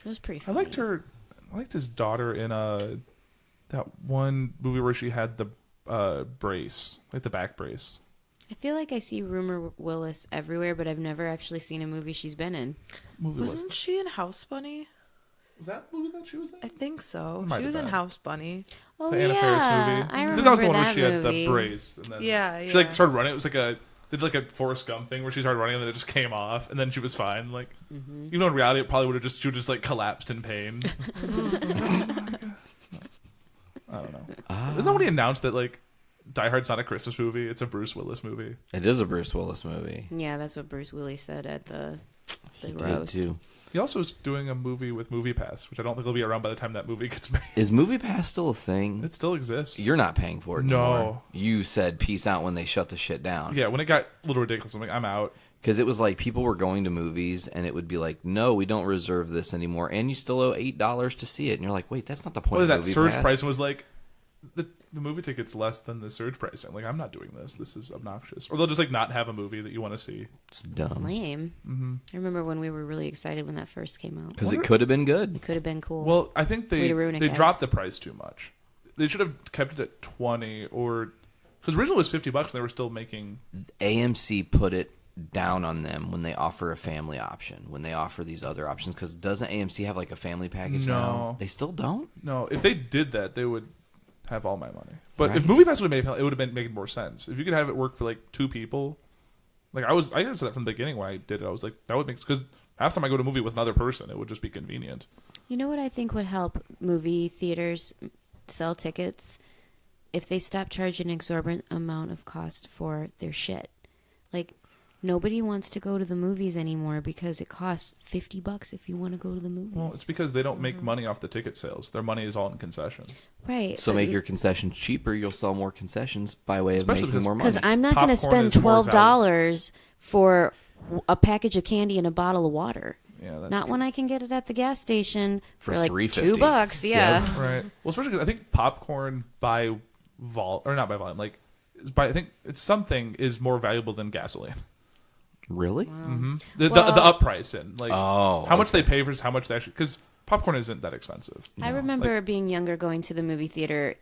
It was pretty funny. I liked his daughter in that one movie where she had the brace, like the back brace. I feel like I see Rumor Willis everywhere, but I've never actually seen a movie she's been in. Wasn't she in House Bunny? Was that the movie that she was in? I think so. Might She was have in been. House Bunny. Oh, The Anna Faris movie. I That was remember the one where that she had movie. the brace. And then Yeah, She like started running. It was like they did like a Forrest Gump thing where she started running and then it just came off and then she was fine. Like, even though in reality it probably would have she would just like collapsed in pain. I don't know. Isn't that what he announced that like Die Hard's not a Christmas movie? It's a Bruce Willis movie. It is a Bruce Willis movie. Yeah, that's what Bruce Willis said at the the roast. Too. He also is doing a movie with MoviePass, which I don't think will be around by the time that movie gets made. Is MoviePass still a thing? It still exists. You're not paying for it No. anymore. You said peace out when they shut the shit down. Yeah, when it got a little ridiculous, I'm like, I'm out. Because it was like people were going to movies and it would be like, no, we don't reserve this anymore. And you still owe $8 to see it. And you're like, wait, that's not the point Well, of that surge MoviePass. price was like, the movie ticket's less than the surge price. I'm like, I'm not doing this. This is obnoxious. Or they'll just like not have a movie that you want to see. It's dumb. Lame. Mm-hmm. I remember when we were really excited when that first came out. Because it could have been good. It could have been cool. Well, I think Way to ruin it, they guys. dropped the price too much. They should have kept it at 20 or because originally it was $50 and they were still making. AMC put it down on them when they offer a family option, when they offer these other options. Because doesn't AMC have like a family package now? They still don't? No, if they did that, they would have all my money. But Right. if MoviePass would have made it would have been making more sense. If you could have it work for like 2 people, like I said that from the beginning when I did it. I was like, that would make because half the time I go to a movie with another person, it would just be convenient. You know what I think would help movie theaters sell tickets? If they stop charging an exorbitant amount of cost for their shit. Like, nobody wants to go to the movies anymore because it costs $50 if you want to go to the movies. Well, it's because they don't make money off the ticket sales. Their money is all in concessions. Right. So make your concessions cheaper. You'll sell more concessions by way of Especially making more money. Because I'm not going to spend $12 for a package of candy and a bottle of water. Yeah, that's not true. when I can get it at the gas station for like $3.50. $2. Yeah. Yep. Right. Well, especially because I think popcorn by not by volume, like I think it's something is more valuable than gasoline. Really? Mm-hmm. The up price and like how much they pay versus how much they actually because popcorn isn't that expensive. I remember being younger going to the movie theater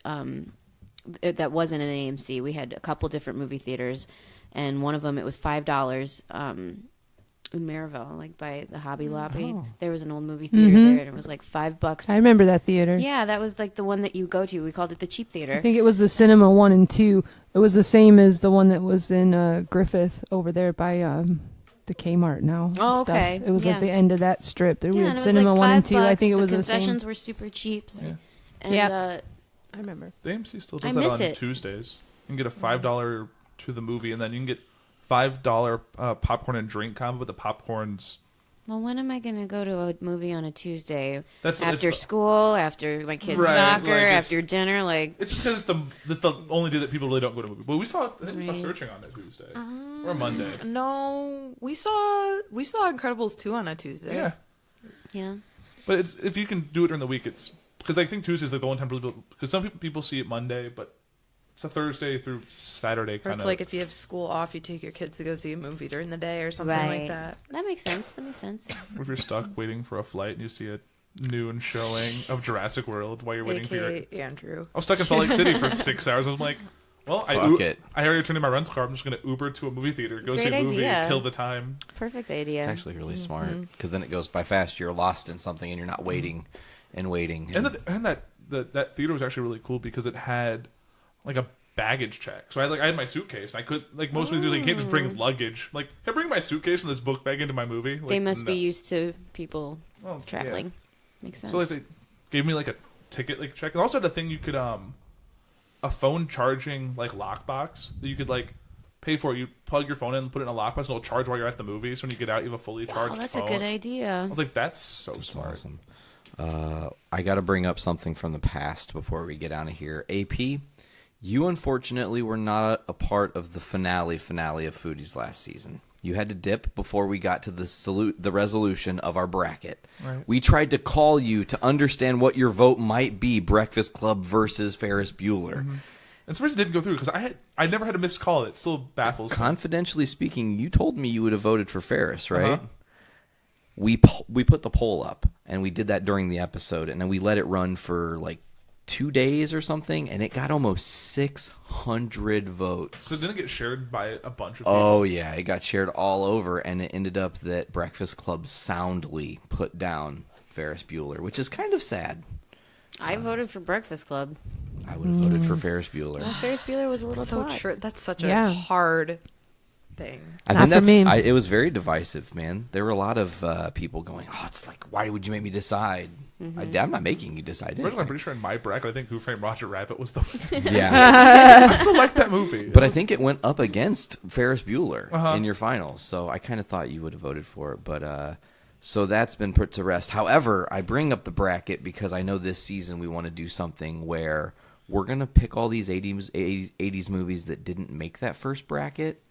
that wasn't an AMC. We had a couple different movie theaters, and one of them it was $5 in Maryville, like by the Hobby Lobby. Oh. There was an old movie theater there, and it was like $5. I remember that theater. Yeah, that was like the one that you go to. We called it the cheap theater. I think it was the Cinema 1 and 2. It was the same as the one that was in Griffith over there by the Kmart now. and Oh, stuff. okay. It was Yeah. at the end of that strip. There we Yeah, had and it was Cinema like 1 and 2. I $5. think it was the the same. concessions were super cheap. Yeah. And, Yep. I remember. The AMC still I does that miss on it. Tuesdays. You can get a $5 to the movie, and then you can get $5 popcorn and drink combo. But the popcorn's Well, when am I going to go to a movie on a Tuesday? That's- after it's- school, after my kids' Right, soccer, like, it's- after dinner, like. it's just because it's the only day that people really don't go to movies. But we saw Right. Searching on a Tuesday or a Monday. No, we saw Incredibles 2 on a Tuesday. Yeah. Yeah. But it's if you can do it during the week, it's because I think Tuesday's like the one time people because some people see it Monday, but it's a Thursday through Saturday Or kind it's of. like if you have school off, you take your kids to go see a movie during the day or something Right. like that. That makes sense. That makes sense. if you're stuck waiting for a flight and you see a noon showing of Jurassic World while you're waiting for your. AKA Andrew. I was stuck in Salt Lake City for 6 hours. I was like, well, I already turned in my rental car. I'm just going to Uber to a movie theater, go see a Great movie, idea. and kill the time. Perfect idea. It's actually really smart because then it goes by fast. You're lost in something and you're not waiting and waiting. And that theater was actually really cool because it had like a baggage check. So I had my suitcase. I could like most movies like you can't just bring luggage. Like can I bring my suitcase and this book bag into my movie? Like, They must no. be used to people Well, traveling. yeah. Makes sense. So like they gave me like a ticket like check. And also had a thing you could a phone charging like lockbox that you could like pay for. You plug your phone in and put it in a lockbox and it'll charge while you're at the movie. So when you get out, you have a fully charged that's phone. a good idea. I was like, that's so smart. Awesome. I got to bring up something from the past before we get out of here. AP, you unfortunately were not a part of the finale of Foodies last season. You had to dip before we got to the resolution of our bracket. Right. We tried to call you to understand what your vote might be, Breakfast Club versus Ferris Bueller. Mm-hmm. And surprised it didn't go through because I never had a missed call. It still baffles me. Confidentially speaking, you told me you would have voted for Ferris, right? Uh-huh. We put the poll up, and we did that during the episode, and then we let it run for like 2 days or something, and it got almost 600 votes. So didn't it get shared by a bunch of people? Oh, yeah. It got shared all over, and it ended up that Breakfast Club soundly put down Ferris Bueller, which is kind of sad. I voted for Breakfast Club. I would have voted for Ferris Bueller. Well, Ferris Bueller was a little so twat. true. That's such a hard thing. I Not think for me. it was very divisive, man. There were a lot of people going, "Oh, it's like, why would you make me decide?" I'm not making you decide. I'm pretty sure in my bracket, I think Who Framed Roger Rabbit was the Yeah. I still like that movie. But I think it went up against Ferris Bueller in your finals, so I kind of thought you would have voted for it. But so that's been put to rest. However, I bring up the bracket because I know this season we want to do something where we're going to pick all these 80s movies that didn't make that first bracket.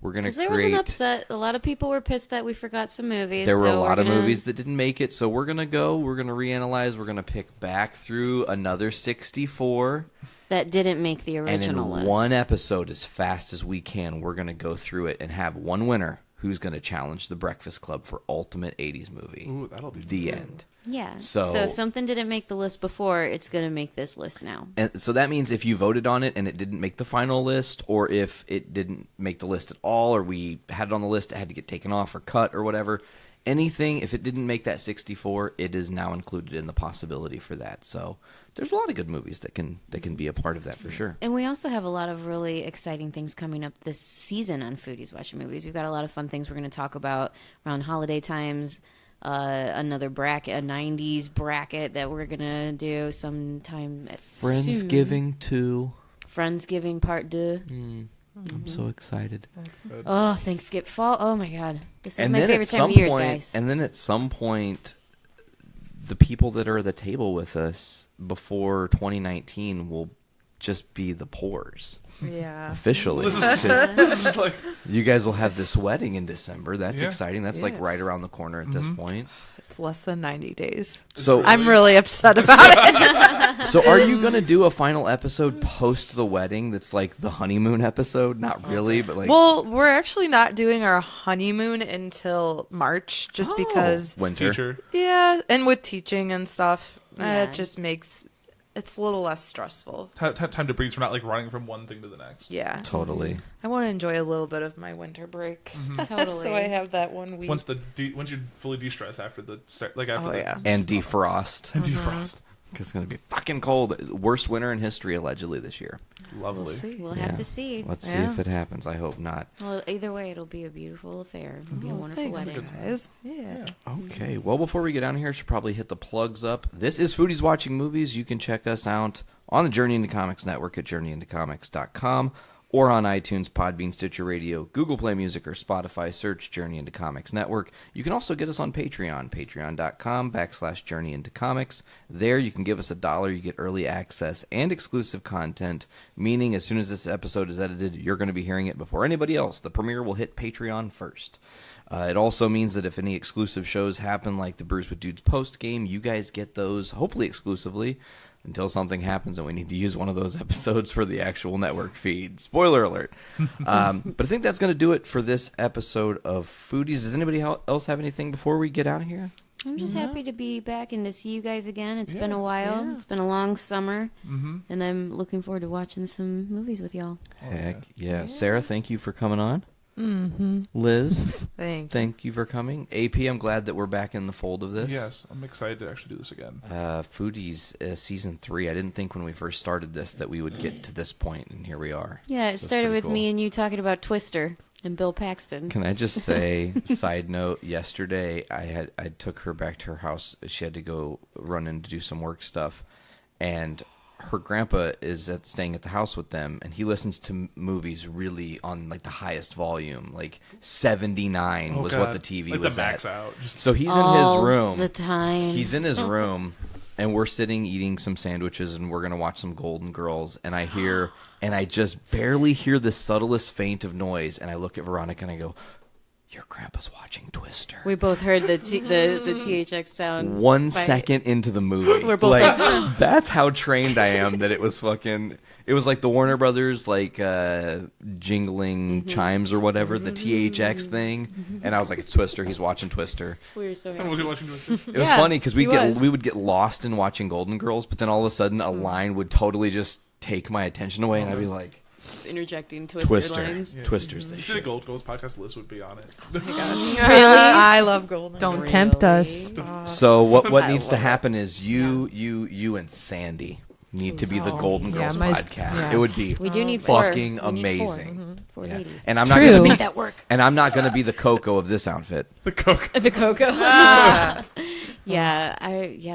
We're going to create... Because there was an upset. A lot of people were pissed that we forgot some movies. There were a lot of movies that didn't make it, so we're going to reanalyze, we're going to pick back through another 64. That didn't make the original list. And in one episode, as fast as we can, we're going to go through it and have one winner who's going to challenge the Breakfast Club for Ultimate 80s Movie. Ooh, that'll be the fun. end. Yeah. So if something didn't make the list before, it's going to make this list now. And so that means if you voted on it and it didn't make the final list, or if it didn't make the list at all, or we had it on the list, it had to get taken off or cut or whatever, anything, if it didn't make that 64, it is now included in the possibility for that. So there's a lot of good movies that can be a part of that for sure. And we also have a lot of really exciting things coming up this season on Foodies Watching Movies. We've got a lot of fun things we're going to talk about around holiday times. Another bracket, a 90s bracket that we're going to do sometime Friendsgiving 2. Friendsgiving Part 2. I'm so excited. Oh, Thanksgiving. Fall. Oh, my God. This is my favorite time of year, guys. And then at some point, the people that are at the table with us before 2019 will just be the Pores. Yeah. Officially. This is like... You guys will have this wedding in December. That's exciting. That's like right around the corner at this point. It's less than 90 days. So I'm really upset about it. So are you going to do a final episode post the wedding that's like the honeymoon episode? Not really, but like... Well, we're actually not doing our honeymoon until March just because... Winter. Teacher. Yeah, and with teaching and stuff, it just makes... It's a little less stressful. Time to breathe. So we're not like running from one thing to the next. Yeah. Totally. I want to enjoy a little bit of my winter break. Totally. So I have that 1 week. Once you fully de-stress after the And defrost. And defrost. Because it's going to be fucking cold. Worst winter in history, allegedly, this year. Lovely. We'll have to see. Let's see if it happens. I hope not. Well, either way, it'll be a beautiful affair. It'll be a wonderful wedding. Guys. Yeah. Okay. Well, before we get down here, I should probably hit the plugs up. This is Foodies Watching Movies. You can check us out on the Journey into Comics network at journeyintocomics.com or on iTunes, Podbean, Stitcher Radio, Google Play Music, or Spotify. Search Journey into Comics Network. You can also get us on Patreon, patreon.com/Journey into Comics. There you can give us $1. You get early access and exclusive content, meaning as soon as this episode is edited, you're going to be hearing it before anybody else. The premiere will hit Patreon first. It also means that if any exclusive shows happen, like the Brews with Dudes post game, you guys get those, hopefully exclusively, until something happens and we need to use one of those episodes for the actual network feed. Spoiler alert. But I think that's going to do it for this episode of Foodies. Does anybody else have anything before we get out of here? I'm just happy to be back and to see you guys again. It's been a while. Yeah. It's been a long summer. And I'm looking forward to watching some movies with y'all. Heck yeah. Sarah, thank you for coming on. Liz, thank you for coming. AP, I'm glad that we're back in the fold of this. Yes, I'm excited to actually do this again. Foodies season 3. I didn't think when we first started this that we would get to this point, and here we are. Yeah, it started with me and you talking about Twister and Bill Paxton. Can I just say, side note, yesterday I took her back to her house. She had to go run in to do some work stuff, and her grandpa is staying at the house with them, and he listens to movies really on like the highest volume, like 79 was what the TV like was the max at. Out. So he's in his room. The time. He's in his room, and we're sitting eating some sandwiches, and we're gonna watch some Golden Girls, and I just barely hear the subtlest faint of noise, and I look at Veronica and I go, "Your grandpa's watching Twister." We both heard the THX sound 1 second into the movie. We're both like, that's how trained I am that it was fucking... It was like the Warner Brothers, like, jingling chimes or whatever, the THX thing. And I was like, it's Twister. He's watching Twister. We were so happy. Was he watching Twister? It was funny because we would get lost in watching Golden Girls, but then all of a sudden a line would totally just take my attention away, and I'd be like... Just interjecting Twister lines. Yeah. Twister's the shit. The Gold Girls podcast list would be on it. Really? I love Golden. Don't tempt us. So what needs to happen is you and Sandy need to be the Golden Girls my- podcast. yeah. It would be We do need four. fucking We need four. amazing. Four ladies. And I'm not True. gonna be Make that work. And I'm not gonna be the Coco of this outfit. The Coke. The Coco. Ah. Yeah,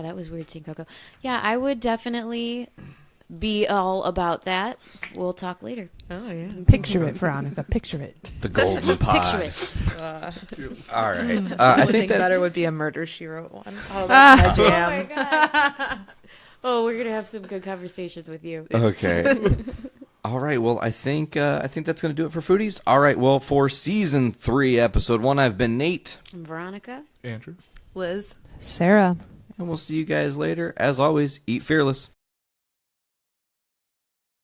that was weird seeing Coco. Yeah, I would definitely be all about that. We'll talk later. Oh yeah. Picture it, Veronica. Picture it. The Golden Pod. Picture it. All right. I I think think that better would be a Murder She Wrote one. Oh, that's my jam. God. Oh, we're gonna have some good conversations with you. Okay. All right. Well, I think that's going to do it for Foodies. All right. Well, for season 3, episode 1, I've been Nate. I'm Veronica. Andrew. Liz. Sarah. And we'll see you guys later. As always, eat fearless.